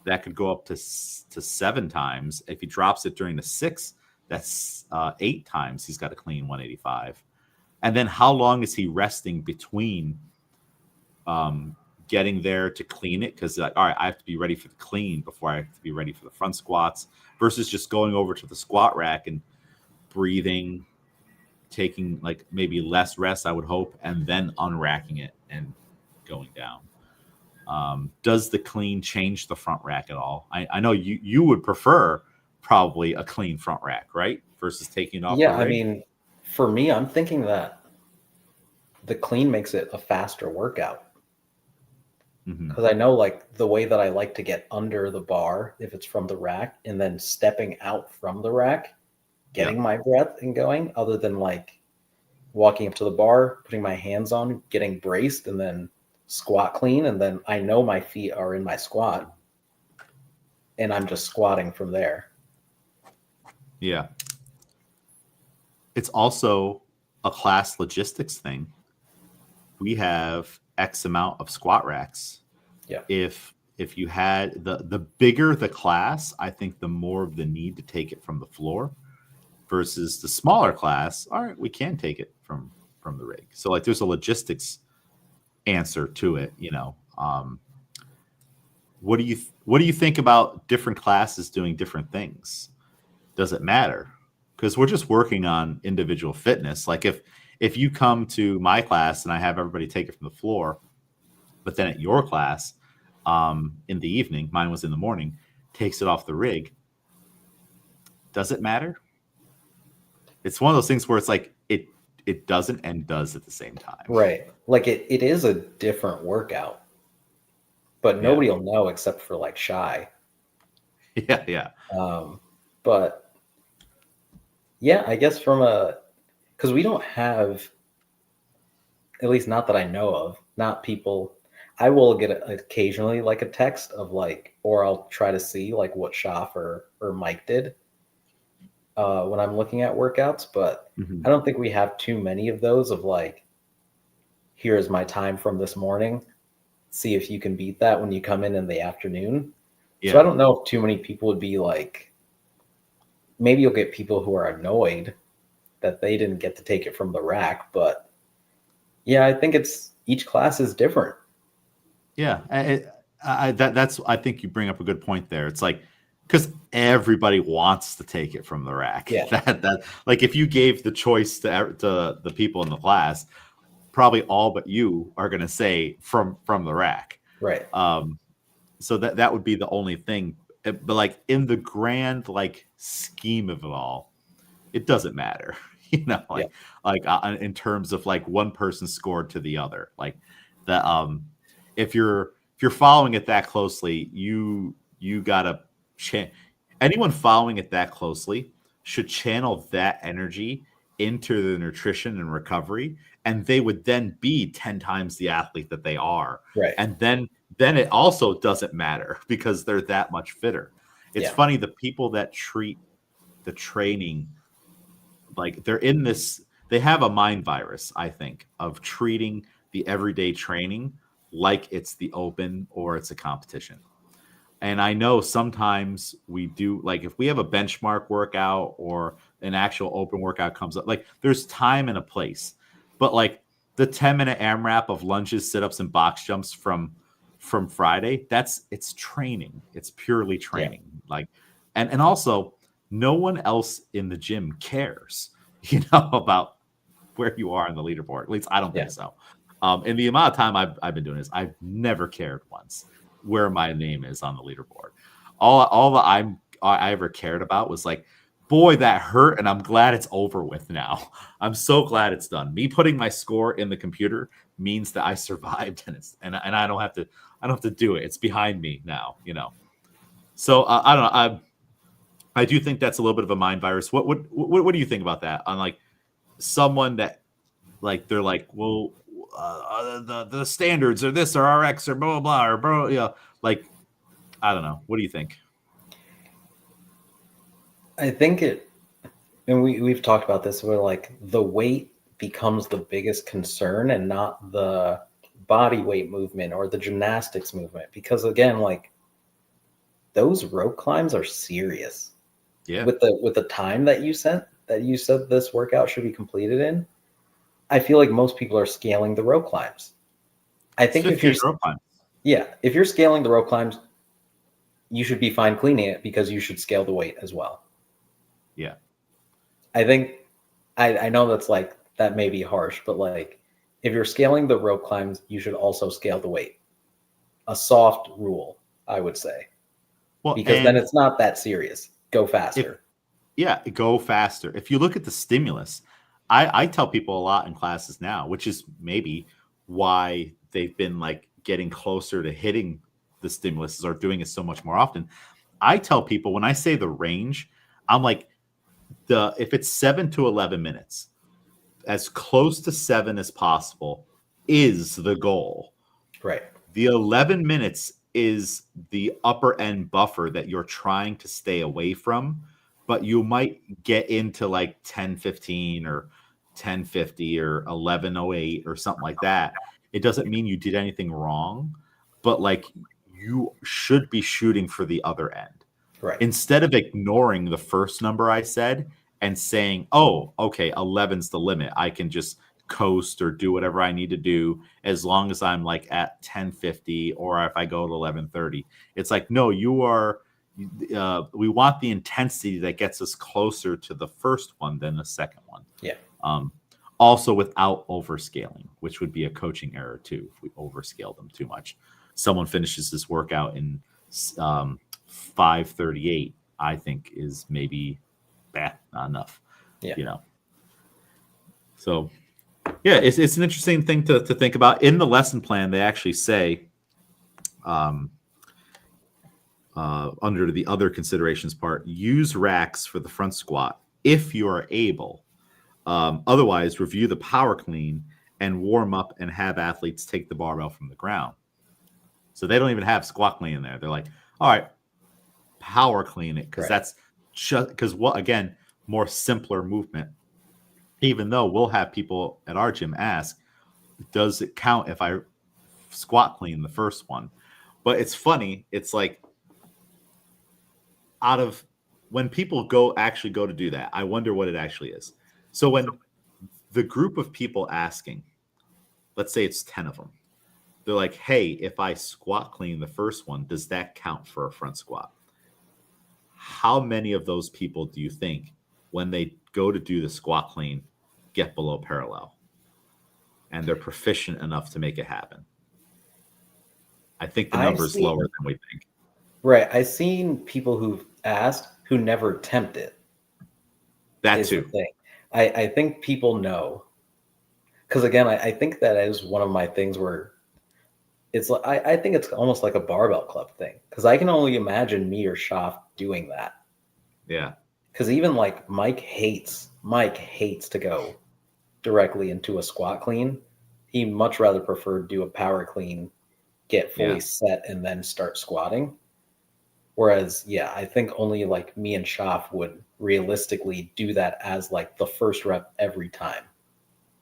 that could go up to 7 times. If he drops it during the 6, that's 8 times he's got to clean 185. And then how long is he resting between getting there to clean it because like, all right, I have to be ready for the clean before I have to be ready for the front squats versus just going over to the squat rack and breathing, taking like maybe less rest, I would hope, and then unracking it and going down. Does the clean change the front rack at all? I know you would prefer probably a clean front rack, right? Versus taking it off the rig. I mean, for me, I'm thinking that the clean makes it a faster workout. Because I know like the way that I like to get under the bar, if it's from the rack, and then stepping out from the rack, getting my breath and going, other than like walking up to the bar, putting my hands on, getting braced, and then squat clean. And then I know my feet are in my squat and I'm just squatting from there. Yeah. It's also a class logistics thing. We have X amount of squat racks. Yeah. If you had the bigger the class, I think the more of the need to take it from the floor versus the smaller class. All right, we can take it from the rig. So like there's a logistics answer to it, you know. What do you think about different classes doing different things? Does it matter? Because we're just working on individual fitness. Like if you come to my class and I have everybody take it from the floor, but then at your class in the evening, mine was in the morning, takes it off the rig, does it matter? It's one of those things where it's like it doesn't and does at the same time. Right. Like it is a different workout, but nobody will know except for like Shy. Yeah. But yeah, I guess because we don't have, at least not that I know of, not people. I will get occasionally like a text of like, or I'll try to see like what Schaff or Mike did when I'm looking at workouts, but I don't think we have too many of those of like, here's my time from this morning. See if you can beat that when you come in the afternoon. Yeah. So I don't know if too many people would be like, maybe you'll get people who are annoyed that they didn't get to take it from the rack, but yeah, I think each class is different. Yeah, I think you bring up a good point there. It's like because everybody wants to take it from the rack. Yeah. That like if you gave the choice to the people in the class, probably all but you are going to say from the rack. Right. So that would be the only thing. But like in the grand like scheme of it all, it doesn't matter. You know, like in terms of like one person scored to the other, like the if you're following it that closely, you gotta anyone following it that closely should channel that energy into the nutrition and recovery, and they would then be 10 times the athlete that they are. Right. And then it also doesn't matter because they're that much fitter. It's funny, the people that treat the training like they have a mind virus, I think, of treating the everyday training like it's the open or it's a competition. And I know sometimes we do, like if we have a benchmark workout or an actual open workout comes up, like there's time and a place. But like the 10-minute AMRAP of lunges, sit-ups, and box jumps from Friday, it's training. It's purely training. Yeah. Like, and also no one else in the gym cares, you know, about where you are on the leaderboard. At least I don't think so. In the amount of time I've been doing this, I've never cared once where my name is on the leaderboard. All that I ever cared about was like, boy, that hurt, and I'm glad it's over with now. I'm so glad it's done. Me putting my score in the computer means that I survived, and I don't have to do it. It's behind me now, you know. So I don't know. I do think that's a little bit of a mind virus. What do you think about that? On like someone that like they're like, well, the standards or this or RX or blah blah or blah, yeah. Like, I don't know. What do you think? I think and we've talked about this, where like the weight becomes the biggest concern and not the body weight movement or the gymnastics movement, because again, like those rope climbs are serious. Yeah. With the time that you said this workout should be completed in, I feel like most people are scaling the rope climbs. I think if you're rope climbs. Yeah, if you're scaling the rope climbs, you should be fine cleaning it because you should scale the weight as well. Yeah. I think I know that's like that may be harsh, but like if you're scaling the rope climbs, you should also scale the weight. A soft rule, I would say, Well, because then and it's not that serious. Go if faster. yeah, go faster. If you look at the stimulus, I tell people a lot in classes now, which is maybe why they've been like getting closer to hitting the stimuluses or doing it so much more often. I tell people when I say the range, I'm like the if it's 7 to 11 minutes, as close to 7 as possible is the goal. Right. The 11 minutes is the upper end buffer that you're trying to stay away from, but you might get into like 10:15 or 10:50 or 11:08 or something like that. It doesn't mean you did anything wrong, but like you should be shooting for the other end. Right. Instead of ignoring the first number I said and saying, oh, okay, 11's the limit. I can just coast or do whatever I need to do as long as I'm like at 10:50 or if I go to 11:30. It's like, no, you are. We want the intensity that gets us closer to the first one than the second one. Yeah. Also without overscaling, which would be a coaching error too if we overscale them too much. Someone finishes this workout in 5:38, I think is maybe not enough. Yeah. You know. So yeah, it's an interesting thing to think about. In the lesson plan, they actually say, under the other considerations part, use racks for the front squat if you are able. Otherwise, review the power clean and warm up and have athletes take the barbell from the ground. So they don't even have squat clean in there. They're like, all right, power clean it because that's just because what again, more simpler movement. Even though we'll have people at our gym ask, does it count if I squat clean the first one? But it's funny. It's like out of when people actually go to do that, I wonder what it actually is. So when the group of people asking, let's say it's 10 of them, they're like, hey, if I squat clean the first one, does that count for a front squat? How many of those people do you think when they go to do the squat clean get below parallel and they're proficient enough to make it happen? I think the number is lower than we think. Right. I've seen people who've asked who never attempt it. That too. I think people know. Because again, I think that is one of my things where it's like I think it's almost like a barbell club thing. Because I can only imagine me or Shaf doing that. Yeah. Because even like Mike hates to go directly into a squat clean. He much rather prefer do a power clean, get fully set, and then start squatting. Whereas, I think only like me and Shaf would realistically do that as like the first rep every time.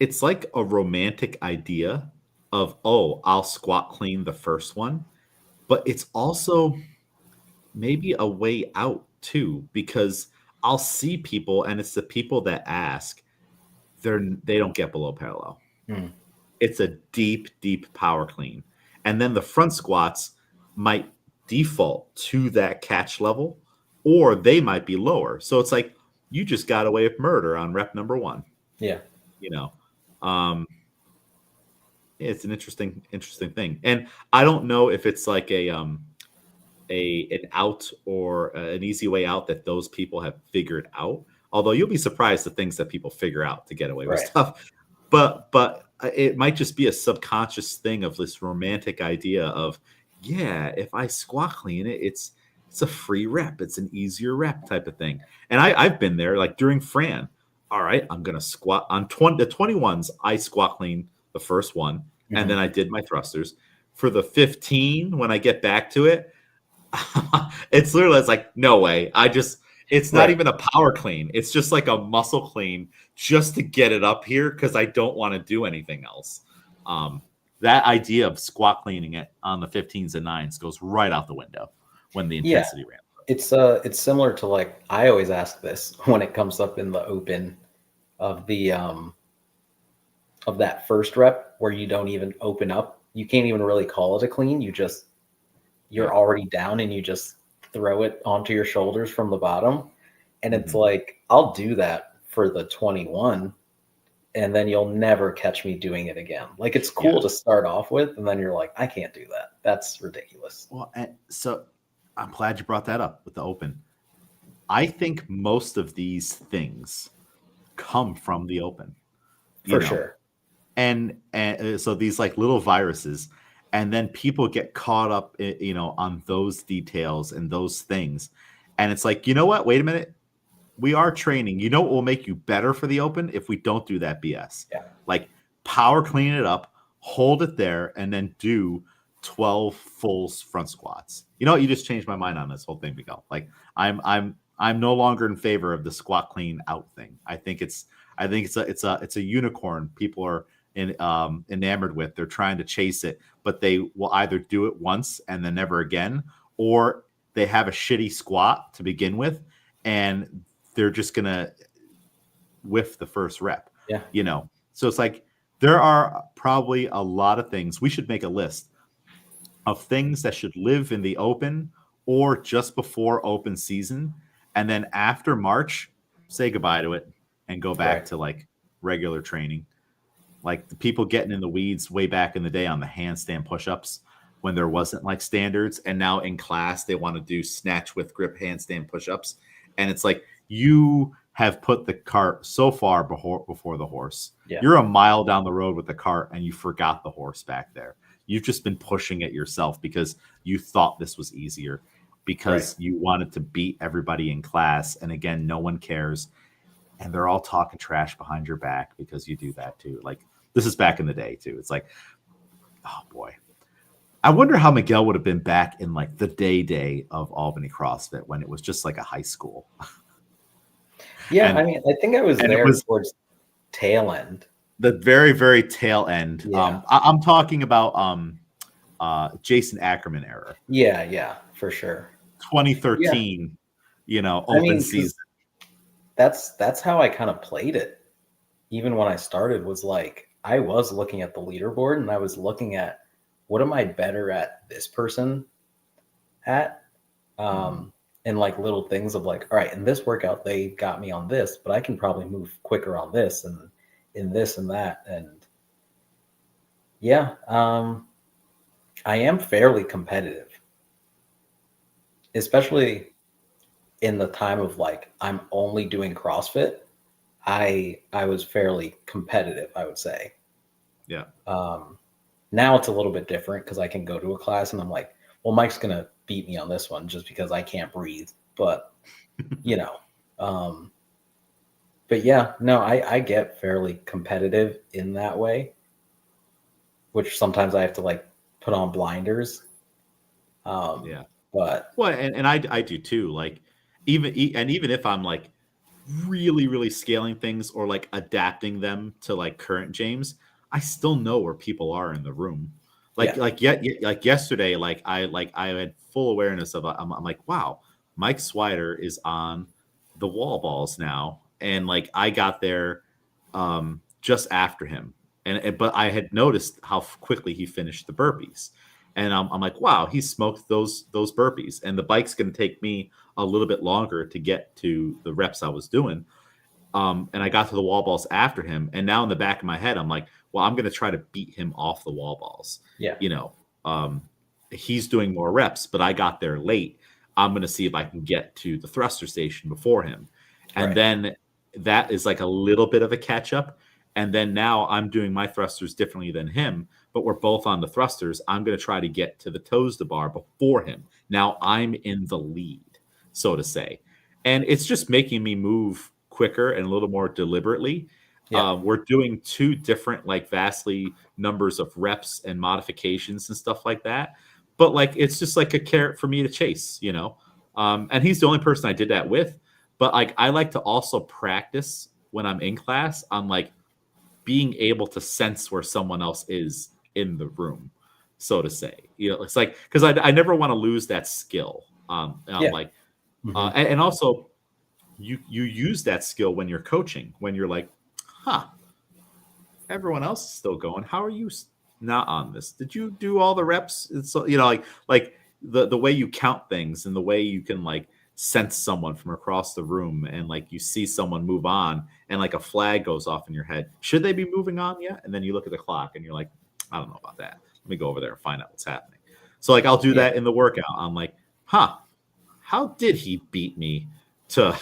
It's like a romantic idea of, oh, I'll squat clean the first one. But it's also maybe a way out too, because I'll see people and it's the people that ask, they don't get below parallel. It's a deep power clean. And then the front squats might default to that catch level, or they might be lower. So it's like you just got away with murder on rep number 1. Yeah. It's an interesting thing. And I don't know if it's like an out or an easy way out that those people have figured out. Although you'll be surprised the things that people figure out to get away with stuff. But it might just be a subconscious thing of this romantic idea of, if I squat clean it, it's a free rep. It's an easier rep type of thing. And I've been there, like during Fran. All right, I'm going to squat on the 21s. I squat clean the first one, and then I did my thrusters. For the 15, when I get back to it, it's like, no way. It's not even a power clean. It's just like a muscle clean just to get it up here because I don't want to do anything else. That idea of squat cleaning it on the 15s and 9s goes right out the window when the intensity ramps up. It's similar to like I always ask this when it comes up in the open of the of that first rep where you don't even open up. You can't even really call it a clean. You're already down and you just throw it onto your shoulders from the bottom. And it's like, I'll do that for the 21 and then you'll never catch me doing it again. Like, it's cool to start off with, and then you're like, I can't do that. That's ridiculous. Well, so I'm glad you brought that up with the open. I think most of these things come from the open. For sure. And so these like little viruses, and then people get caught up, on those details and those things. And it's like, you know what? Wait a minute. We are training. You know what will make you better for the open if we don't do that BS? Yeah. Like power clean it up, hold it there, and then do 12 full front squats. You know what? You just changed my mind on this whole thing, Miguel. Like I'm no longer in favor of the squat clean out thing. I think it's a unicorn people are enamored with. They're trying to chase it, but they will either do it once and then never again, or they have a shitty squat to begin with, and they're just gonna whiff the first rep. Yeah. So it's like there are probably a lot of things. We should make a list of things that should live in the open or just before open season, and then after March, say goodbye to it and go back to like regular training. Like the people getting in the weeds way back in the day on the handstand push-ups when there wasn't like standards, and now in class they want to do snatch with grip handstand push-ups, and it's like, you have put the cart so far before the horse. Yeah. You're a mile down the road with the cart and you forgot the horse back there. You've just been pushing it yourself because you thought this was easier, because you wanted to beat everybody in class. And again, no one cares. And they're all talking trash behind your back because you do that too. Like, this is back in the day too. It's like, oh boy. I wonder how Miguel would have been back in like the day of Albany CrossFit when it was just like a high school. Yeah, I think I was there towards tail end. The very, very tail end. Yeah. I'm talking about Jason Ackerman era. Yeah, for sure. 2013, open season. That's how I kind of played it. Even when I started, was like, I was looking at the leaderboard and I was looking at, what am I better at this person at? And like little things of like, all right, in this workout, they got me on this, but I can probably move quicker on this and in this and that. And yeah, I am fairly competitive, especially in the time of like, I'm only doing CrossFit. I was fairly competitive, I would say. Yeah. Now it's a little bit different because I can go to a class and I'm like, well, Mike's going to beat me on this one just because I can't breathe. But, but yeah, no, I get fairly competitive in that way, which sometimes I have to like put on blinders. But well, and I do too. Like even if I'm like really, really scaling things or like adapting them to like current James, I still know where people are in the room. Like yesterday, I had full awareness of I'm like, wow, Mike Swider is on the wall balls now, and like I got there just after him, but I had noticed how quickly he finished the burpees, and I'm like, wow, he smoked those burpees, and the bike's going to take me a little bit longer to get to the reps I was doing. And I got to the wall balls after him, and now in the back of my head, I'm like, well, I'm going to try to beat him off the wall balls. Yeah. He's doing more reps, but I got there late. I'm going to see if I can get to the thruster station before him. And then that is like a little bit of a catch up. And then now I'm doing my thrusters differently than him, but we're both on the thrusters. I'm going to try to get to the toes to bar before him. Now I'm in the lead, so to say. And it's just making me move quicker and a little more deliberately. Yeah. We're doing two different, like vastly numbers of reps and modifications and stuff like that. But like, it's just like a carrot for me to chase, and he's the only person I did that with. But like, I like to also practice when I'm in class on like being able to sense where someone else is in the room, so to say. It's like, because I never want to lose that skill. And also you use that skill when you're coaching, when you're like, everyone else is still going. How are you not on this? Did you do all the reps? It's so, you know, like the way you count things and the way you can like sense someone from across the room and like you see someone move on and like a flag goes off in your head. Should they be moving on yet? And then you look at the clock and you're like, I don't know about that. Let me go over there and find out what's happening. So like I'll do Yeah. that in the workout. I'm like, how did he beat me to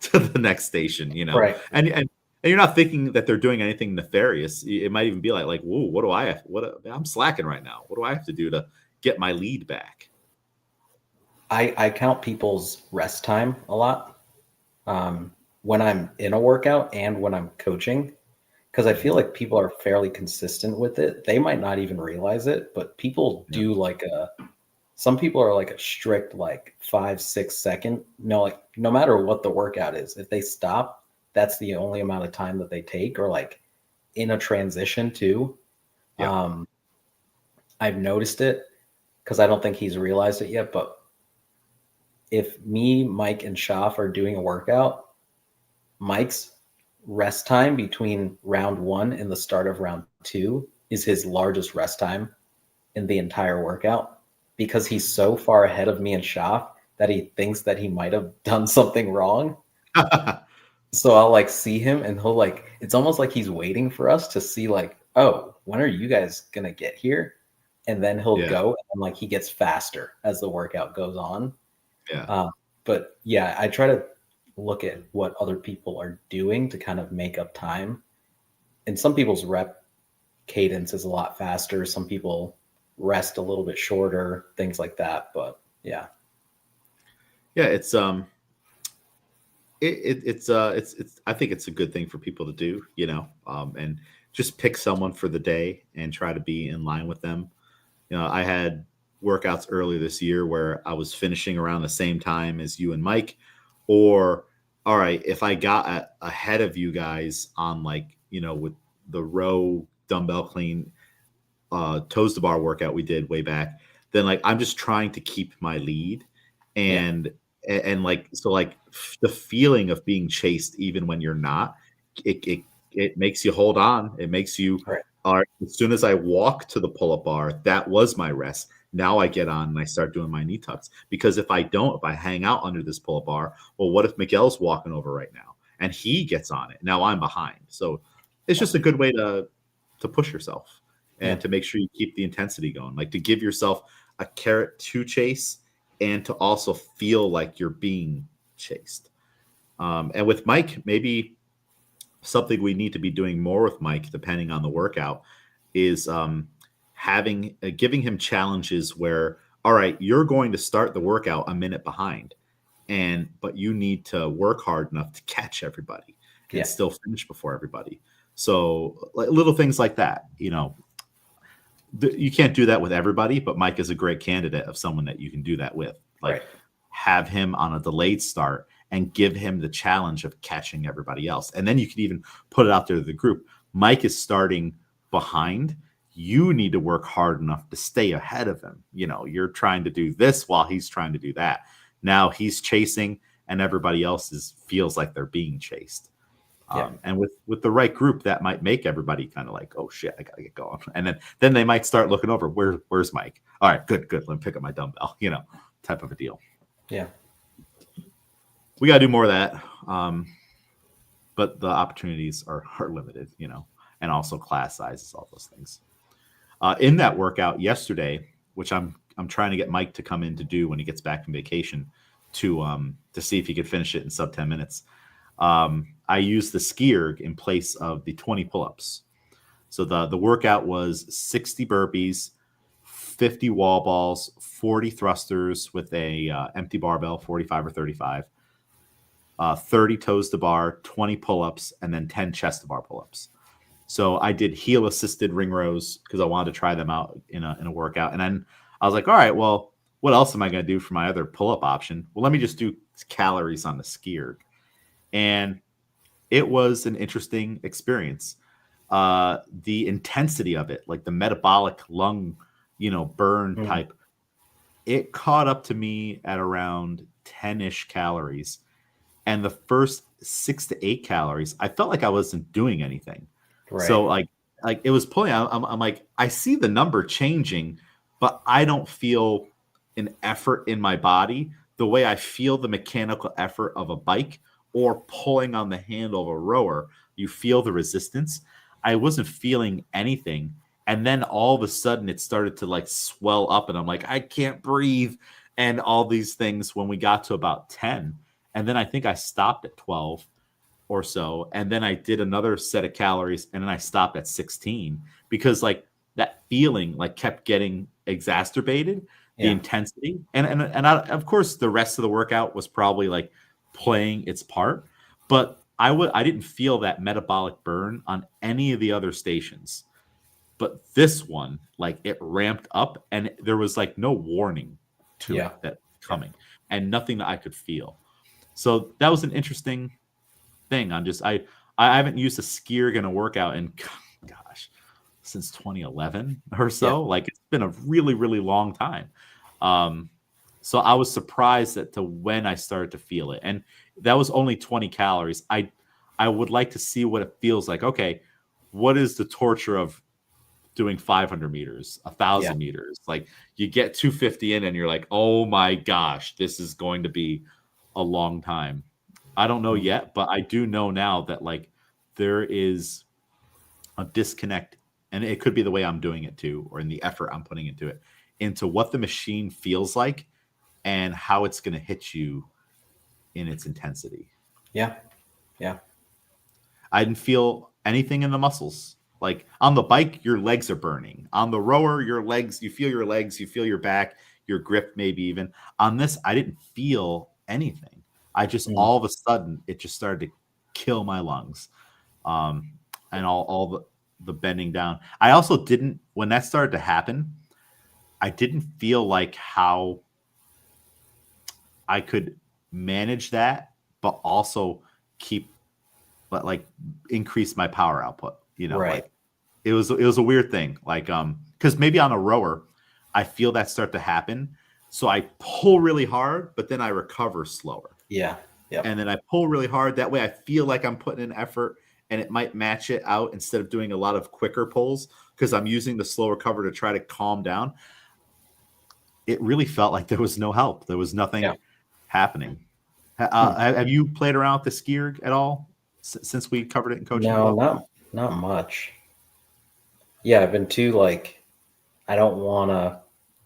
to the next station? You know, Right. and you're not thinking that they're doing anything nefarious. It might even be like, whoa, what do I have? I'm slacking right now. What do I have to do to get my lead back? I count people's rest time a lot when I'm in a workout and when I'm coaching, because I feel like people are fairly consistent with it. They might not even realize it, but people Yeah. do some people are like a strict like 5-6 second. No, like no matter what the workout is, if they stop, that's the only amount of time that they take, or like in a transition too. Yeah. I've noticed it because I don't think he's realized it yet, but if me, Mike, and Shaf are doing a workout, Mike's rest time between round 1 and the start of round 2 is his largest rest time in the entire workout, because he's so far ahead of me and Shaf that he thinks that he might have done something wrong. So I'll like see him and he'll like, it's almost like he's waiting for us to see like, oh, when are you guys gonna get here? And then he'll Yeah. go and like he gets faster as the workout goes on. Yeah. But yeah, I try to look at what other people are doing to kind of make up time. And some people's rep cadence is a lot faster. Some people rest a little bit shorter, things like that. But yeah. Yeah. It's I think it's a good thing for people to do, you know, and just pick someone for the day and try to be in line with them. You know, I had workouts earlier this year where I was finishing around the same time as you and Mike, or all right, if I got ahead of you guys on like, you know, with the row dumbbell clean toes to bar workout we did way back, then like I'm just trying to keep my lead Yeah. and like so like the feeling of being chased even when you're not, it makes you hold on. It makes you Right. all right, as soon as I walk to the pull-up bar, that was my rest. Now I get on and I start doing my knee tucks. Because if I don't, if I hang out under this pull-up bar, well, what if Miguel's walking over right now and he gets on it? Now I'm behind. So it's just a good way to push yourself Yeah. and to make sure you keep the intensity going, like to give yourself a carrot to chase and to also feel like you're being chased. And with Mike, maybe something we need to be doing more with Mike, depending on the workout, is having giving him challenges where, all right, you're going to start the workout a minute behind, but you need to work hard enough to catch everybody and Yeah. still finish before everybody. So like, little things like that, you know, you can't do that with everybody, but Mike is a great candidate of someone that you can do that with. Like Right. have him on a delayed start and give him the challenge of catching everybody else. And then you can even put it out there to the group. Mike is starting behind. You need to work hard enough to stay ahead of him. You know, you're trying to do this while he's trying to do that. Now he's chasing and everybody else feels like they're being chased. Yeah. And with the right group, that might make everybody kind of like, oh shit, I gotta get going. And then they might start looking over, where's Mike? All right, good. Let me pick up my dumbbell, you know, type of a deal. Yeah. We gotta do more of that. But the opportunities are limited, you know, and also class sizes, all those things. In that workout yesterday, which I'm trying to get Mike to come in to do when he gets back from vacation to see if he could finish it in sub 10 minutes. I used the SkiErg in place of the 20 pull-ups. So the workout was 60 burpees, 50 wall balls, 40 thrusters with a empty barbell, 45 or 35, 30 toes to bar, 20 pull-ups, and then 10 chest to bar pull-ups. So I did heel assisted ring rows because I wanted to try them out in a workout. And then I was like, all right, well, what else am I going to do for my other pull-up option? Well, let me just do calories on the SkiErg. And it was an interesting experience. The intensity of it, like the metabolic lung, you know, burn type, it caught up to me at around 10-ish calories. And the first 6 to 8 calories, I felt like I wasn't doing anything. Right. So like like it was pulling. I'm like, I see the number changing, but I don't feel an effort in my body the way I feel the mechanical effort of a bike or pulling on the handle of a rower. You feel the resistance. I wasn't feeling anything. And then all of a sudden it started to like swell up, and I'm like, I can't breathe. And all these things when we got to about 10. And then I think I stopped at 12 or so, and then I did another set of calories, and then I stopped at 16 because like that feeling like kept getting exacerbated, the intensity, of course the rest of the workout was probably like playing its part, but I didn't feel that metabolic burn on any of the other stations, but this one like it ramped up, and there was like no warning to it that coming, and nothing that I could feel. So that was an interesting thing. I haven't used a SkiErg in a workout in gosh since 2011 or so. Like it's been a really really long time. So I was surprised to when I started to feel it, and that was only 20 calories. I would like to see what it feels like. Okay, what is the torture of doing 500 meters, 1,000 meters? Like you get 250 in, and you're like, oh my gosh, this is going to be a long time. I don't know yet, but I do know now that like there is a disconnect, and it could be the way I'm doing it too, or in the effort I'm putting into it, into what the machine feels like and how it's going to hit you in its intensity. Yeah. I didn't feel anything in the muscles. Like on the bike, your legs are burning. On the rower, your legs, you feel your back, your grip, maybe even. On this, I didn't feel anything. I just all of a sudden it just started to kill my lungs, and all the bending down. I also didn't, when that started to happen, I didn't feel like how I could manage that, but also like increase my power output. Like it was a weird thing. Like because maybe on a rower, I feel that start to happen, so I pull really hard, but then I recover slower. Yeah. And then I pull really hard. That way I feel like I'm putting in effort, and it might match it out instead of doing a lot of quicker pulls because I'm using the slow recover to try to calm down. It really felt like there was no help. There was nothing happening. Have you played around with the SkiErg at all since we covered it in coaching? No, not much. Yeah, I've been too like, I don't want to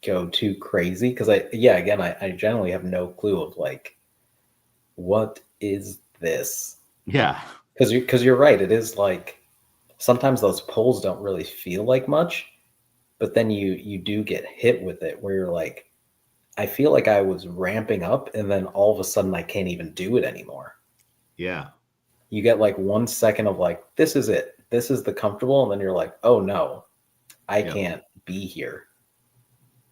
go too crazy because I generally have no clue of like, what is this? Yeah. Because you're right. It is like sometimes those pulls don't really feel like much, but then you do get hit with it where you're like, I feel like I was ramping up, and then all of a sudden I can't even do it anymore. Yeah. You get like 1 second of like, this is it. This is the comfortable. And then you're like, oh no, I can't be here.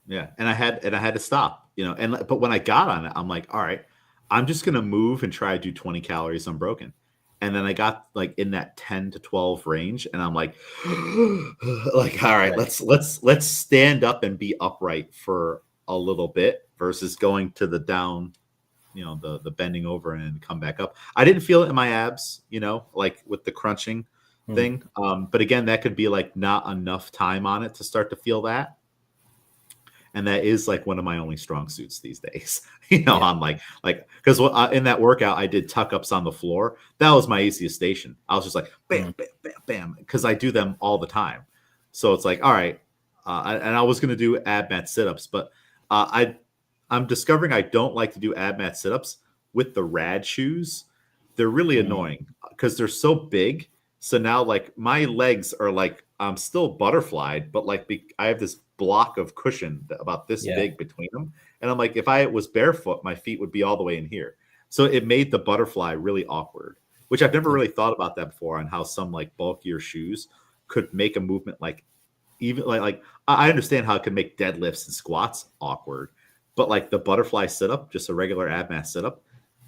Yeah. And I had to stop, but when I got on it, I'm like, all right, I'm just going to move and try to do 20 calories unbroken. And then I got like in that 10 to 12 range, and I'm like, like, all right, let's stand up and be upright for a little bit versus going to the down, the bending over and come back up. I didn't feel it in my abs, like with the crunching thing. But again, that could be like not enough time on it to start to feel that. And that is like one of my only strong suits these days, on like, because in that workout, I did tuck ups on the floor. That was my easiest station. I was just like, bam, bam, bam, bam, because I do them all the time. So it's like, all right. And I was going to do ab mat sit ups, but I'm discovering I don't like to do ab mat sit ups with the rad shoes. They're really annoying because they're so big. So now like my legs are like, I'm still butterflied, but like I have this block of cushion about this big between them. And I'm like, if I was barefoot, my feet would be all the way in here. So it made the butterfly really awkward, which I've never really thought about that before, on how some like bulkier shoes could make a movement like even like I understand how it can make deadlifts and squats awkward, but like the butterfly sit up, just a regular ab mat sit up,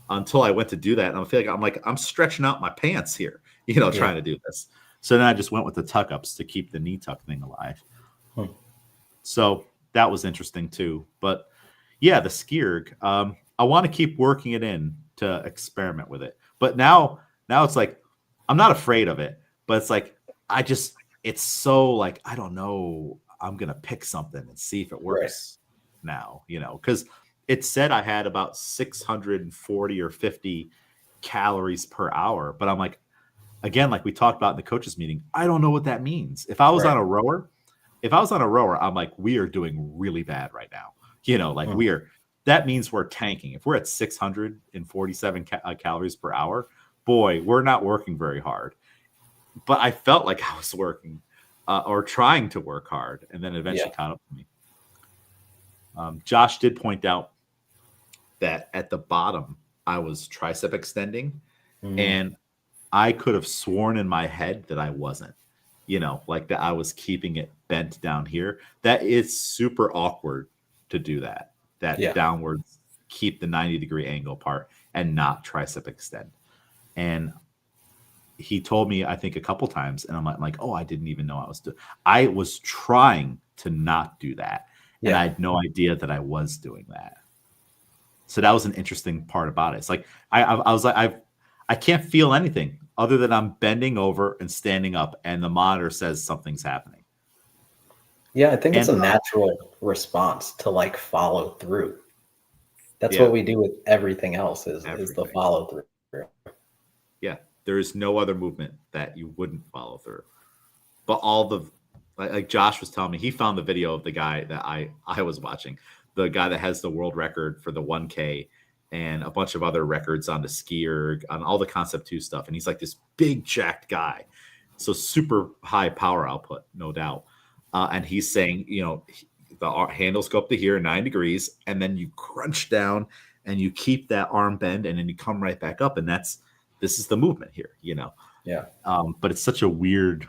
until I went to do that, and I feel like I'm stretching out my pants here, trying to do this. So then I just went with the tuck ups to keep the knee tuck thing alive. So that was interesting too. But yeah, the SkiErg, I want to keep working it in to experiment with it. But now it's like, I'm not afraid of it, but it's like, it's so like, I don't know, I'm gonna pick something and see if it Right. works now, because it said I had about 640 or 50 calories per hour, but I'm like, again, like we talked about in the coaches meeting, I don't know what that means. Right. If I was on a rower, I'm like, we are doing really bad right now. Like Mhm. that means we're tanking. If we're at 647 calories per hour, boy, we're not working very hard. But I felt like I was working or trying to work hard, and then eventually Yeah. caught up to me. Josh did point out that at the bottom, I was tricep extending, Mhm. and I could have sworn in my head that I wasn't, like that I was keeping it bent down here. That is super awkward to do that Yeah. downwards, keep the 90-degree angle part and not tricep extend. And he told me, I think a couple times, and I'm like, oh, I didn't even know I was trying to not do that. And I Yeah. had no idea that I was doing that. So that was an interesting part about it. It's like, I was like, I can't feel anything other than I'm bending over and standing up, and the monitor says something's happening. Yeah, I think it's And a natural response to like follow through. That's yeah, what we do with everything else is the everything. follow through. Yeah, there is no other movement that you wouldn't follow through. But all the like Josh was telling me, he found the video of the guy that I was watching, the guy that has the world record for the 1K and a bunch of other records on the SkiErg, on all the Concept 2 stuff. And he's like this big jacked guy, so super high power output, no doubt. And he's saying, the handles go up to here 9 degrees, and then you crunch down and you keep that arm bend, and then you come right back up, and this is the movement here, Yeah. But it's such a weird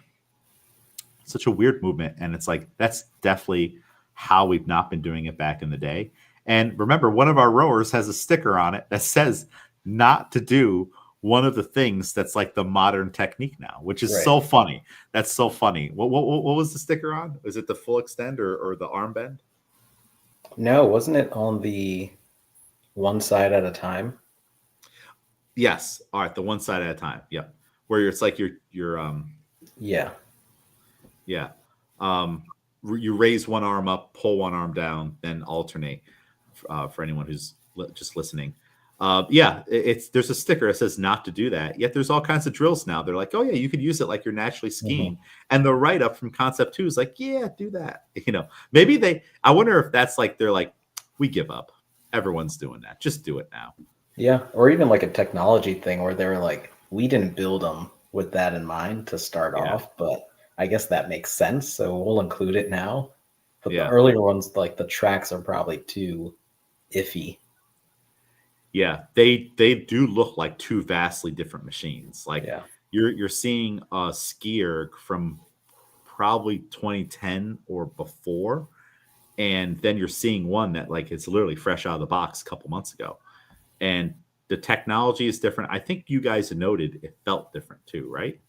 movement, and it's like that's definitely how we've not been doing it back in the day. And remember, one of our rowers has a sticker on it that says not to do one of the things that's like the modern technique now, which is Right. so funny. That's so funny. What was the sticker on? Was it the full extend or the arm bend? No, wasn't it on the one side at a time? Yes. All right, the one side at a time. Yep. Where it's like you're Yeah. yeah. You raise one arm up, pull one arm down, then alternate. For anyone who's just listening, there's a sticker that says not to do that. Yet there's all kinds of drills now. They're like, oh yeah, you could use it like you're naturally skiing. Mhm. And the write up from Concept 2 is like, yeah, do that. Maybe I wonder if that's like they're like, we give up. Everyone's doing that. Just do it now. Yeah, or even like a technology thing where they were like, we didn't build them with that in mind to start Yeah. off, but I guess that makes sense, so we'll include it now. But the Yeah. earlier ones, like the tracks are probably too iffy. Yeah, they do look like two vastly different machines. Like Yeah. you're seeing a SkiErg from probably 2010 or before, and then you're seeing one that like it's literally fresh out of the box a couple months ago, and the technology is different. I think you guys noted it felt different too, right?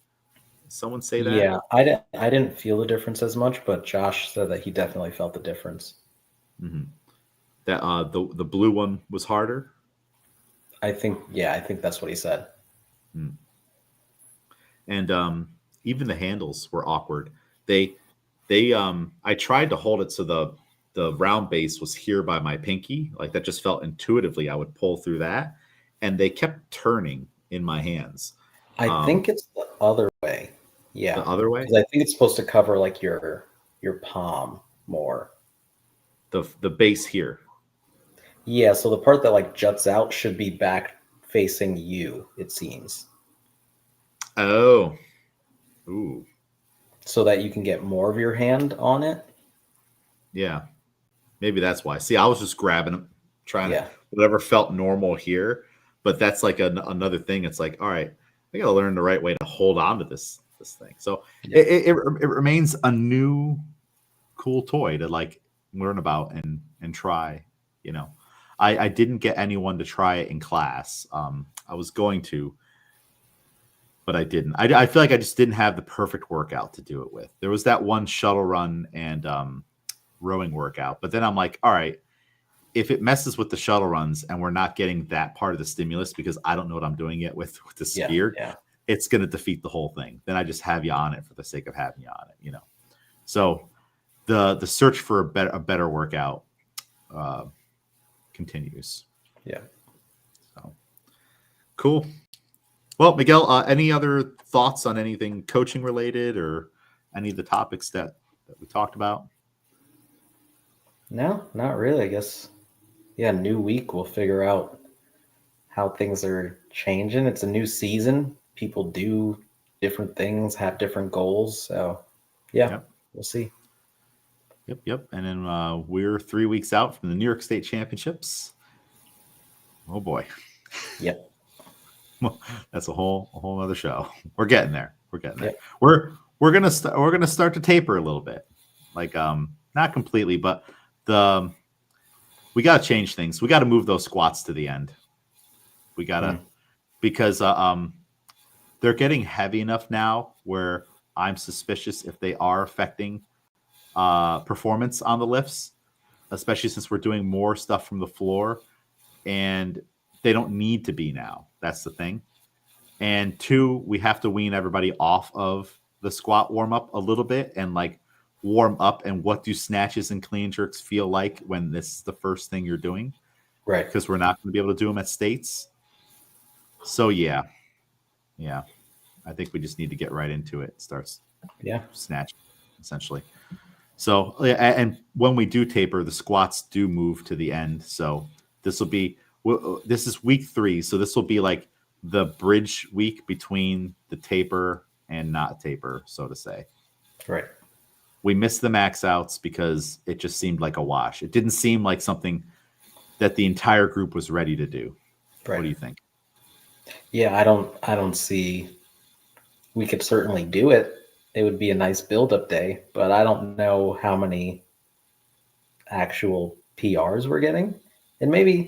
Someone say that? Yeah, I didn't feel the difference as much, but Josh said that he definitely felt the difference. Mm-hmm. That the blue one was harder. I think that's what he said. Mm. And even the handles were awkward. They I tried to hold it so the round base was here by my pinky, like that just felt intuitively I would pull through that, and they kept turning in my hands. I think it's the other way. The Yeah, other way, because I think it's supposed to cover like your palm more. the base here. Yeah, so the part that like juts out should be back facing you, it seems, Oh, ooh, so that you can get more of your hand on it. yeah, maybe that's why. See, I was just grabbing them, trying to Yeah. whatever felt normal here, but that's like another thing. It's like, all right, I got to learn the right way to hold on to this thing. So Yeah. it remains a new cool toy to like learn about and try. I didn't get anyone to try it in class. I was going to, but I didn't. I feel like I just didn't have the perfect workout to do it with. There was that one shuttle run and rowing workout, but then I'm like, all right, if it messes with the shuttle runs and we're not getting that part of the stimulus because I don't know what I'm doing yet with the Yeah. SkiErg, Yeah. it's going to defeat the whole thing. Then I just have you on it for the sake of having you on it, you know. So the search for a better workout continues. Yeah. So cool. Well, Miguel, any other thoughts on anything coaching related or any of the topics that we talked about? No, not really. I guess, yeah, new week, we'll figure out how things are changing. It's a new season. People do different things, have different goals. So, yeah, Yep. we'll see. Yep. And then we're 3 weeks out from the New York State Championships. Oh boy. Yep. That's a whole other show. We're getting there. Yep. We're gonna start to taper a little bit, like not completely, but we got to change things. We got to move those squats to the end. We gotta because they're getting heavy enough now where I'm suspicious if they are affecting performance on the lifts, especially since we're doing more stuff from the floor, and they don't need to be now. That's the thing. And 2, we have to wean everybody off of the squat warm up a little bit and like warm up. And what do snatches and clean jerks feel like when this is the first thing you're doing? Right. Because we're not going to be able to do them at states. So yeah, I think we just need to get right into it. Starts snatch essentially. So and when we do taper, the squats do move to the end. So this is week 3. So this will be like the bridge week between the taper and not taper, so to say. Right. We missed the max outs because it just seemed like a wash. It didn't seem like something that the entire group was ready to do. Right. What do you think? Yeah, I don't see. We could certainly do it. It would be a nice build-up day, but I don't know how many actual PRs we're getting. And maybe,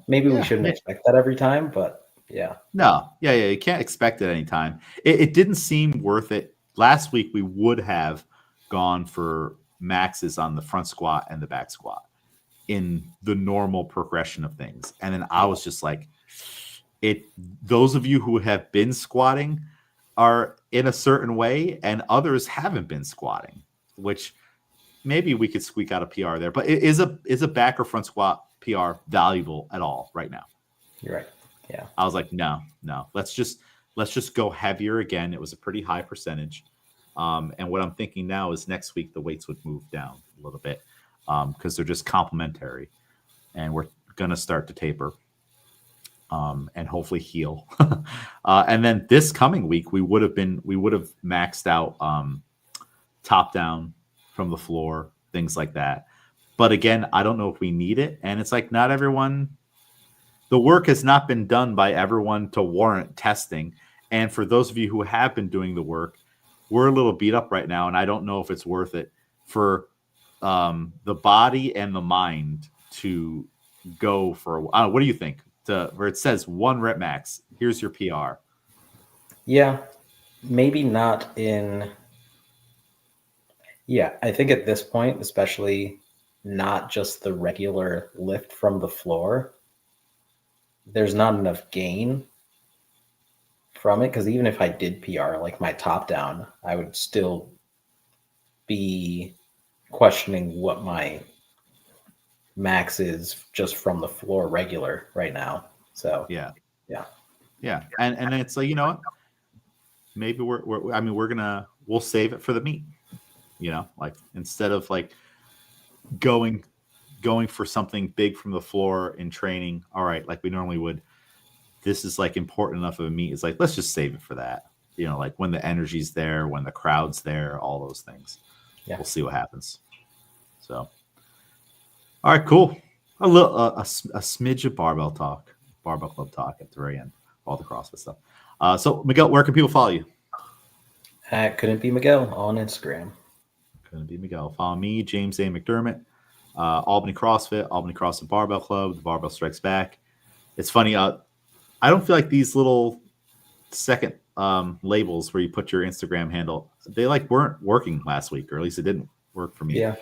maybe we shouldn't expect that every time, but yeah. No, you can't expect it anytime. It didn't seem worth it. Last week, we would have gone for maxes on the front squat and the back squat in the normal progression of things. And then I was just like, those of you who have been squatting are in a certain way, and others haven't been squatting, which maybe we could squeak out a PR there. But is a back or front squat PR valuable at all right now? You're right. Yeah. I was like, no. Let's just go heavier again. It was a pretty high percentage. And what I'm thinking now is next week the weights would move down a little bit because they're just complementary, and we're gonna start to taper. And hopefully heal. And then this coming week, we would have maxed out top down from the floor, things like that. But again, I don't know if we need it. And it's like not everyone, the work has not been done by everyone to warrant testing. And for those of you who have been doing the work, we're a little beat up right now. And I don't know if it's worth it for the body and the mind to go for, what do you think? Where it says 1 rep max, here's your PR. Yeah, maybe not in. Yeah, I think at this point, especially not just the regular lift from the floor, there's not enough gain from it. Because even if I did PR, like my top down, I would still be questioning what my max is just from the floor regular right now. So yeah. And it's like, you know what, maybe we'll save it for the meet, you know, like instead of like going for something big from the floor in training, all right, like we normally would, this is like important enough of a meet. It's like, let's just save it for that, you know, like when the energy's there, when the crowd's there, all those things. We'll see what happens. So all right, cool. A smidge of barbell club talk at the very end, all the CrossFit stuff. So Miguel, where can people follow you? Couldn't be Miguel on Instagram. Couldn't be Miguel. Follow me, James A. McDermott, Albany CrossFit Barbell Club, the Barbell Strikes Back. It's funny. I don't feel like these little second labels where you put your Instagram handle, they like weren't working last week, or at least it didn't work for me. Yeah.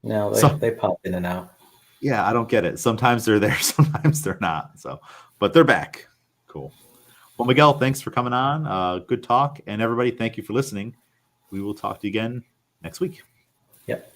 No, they pop in and out. Yeah, I don't get it. Sometimes they're there, sometimes they're not. So, but they're back. Cool. Well, Miguel, thanks for coming on. Good talk. And everybody, thank you for listening. We will talk to you again next week. Yep.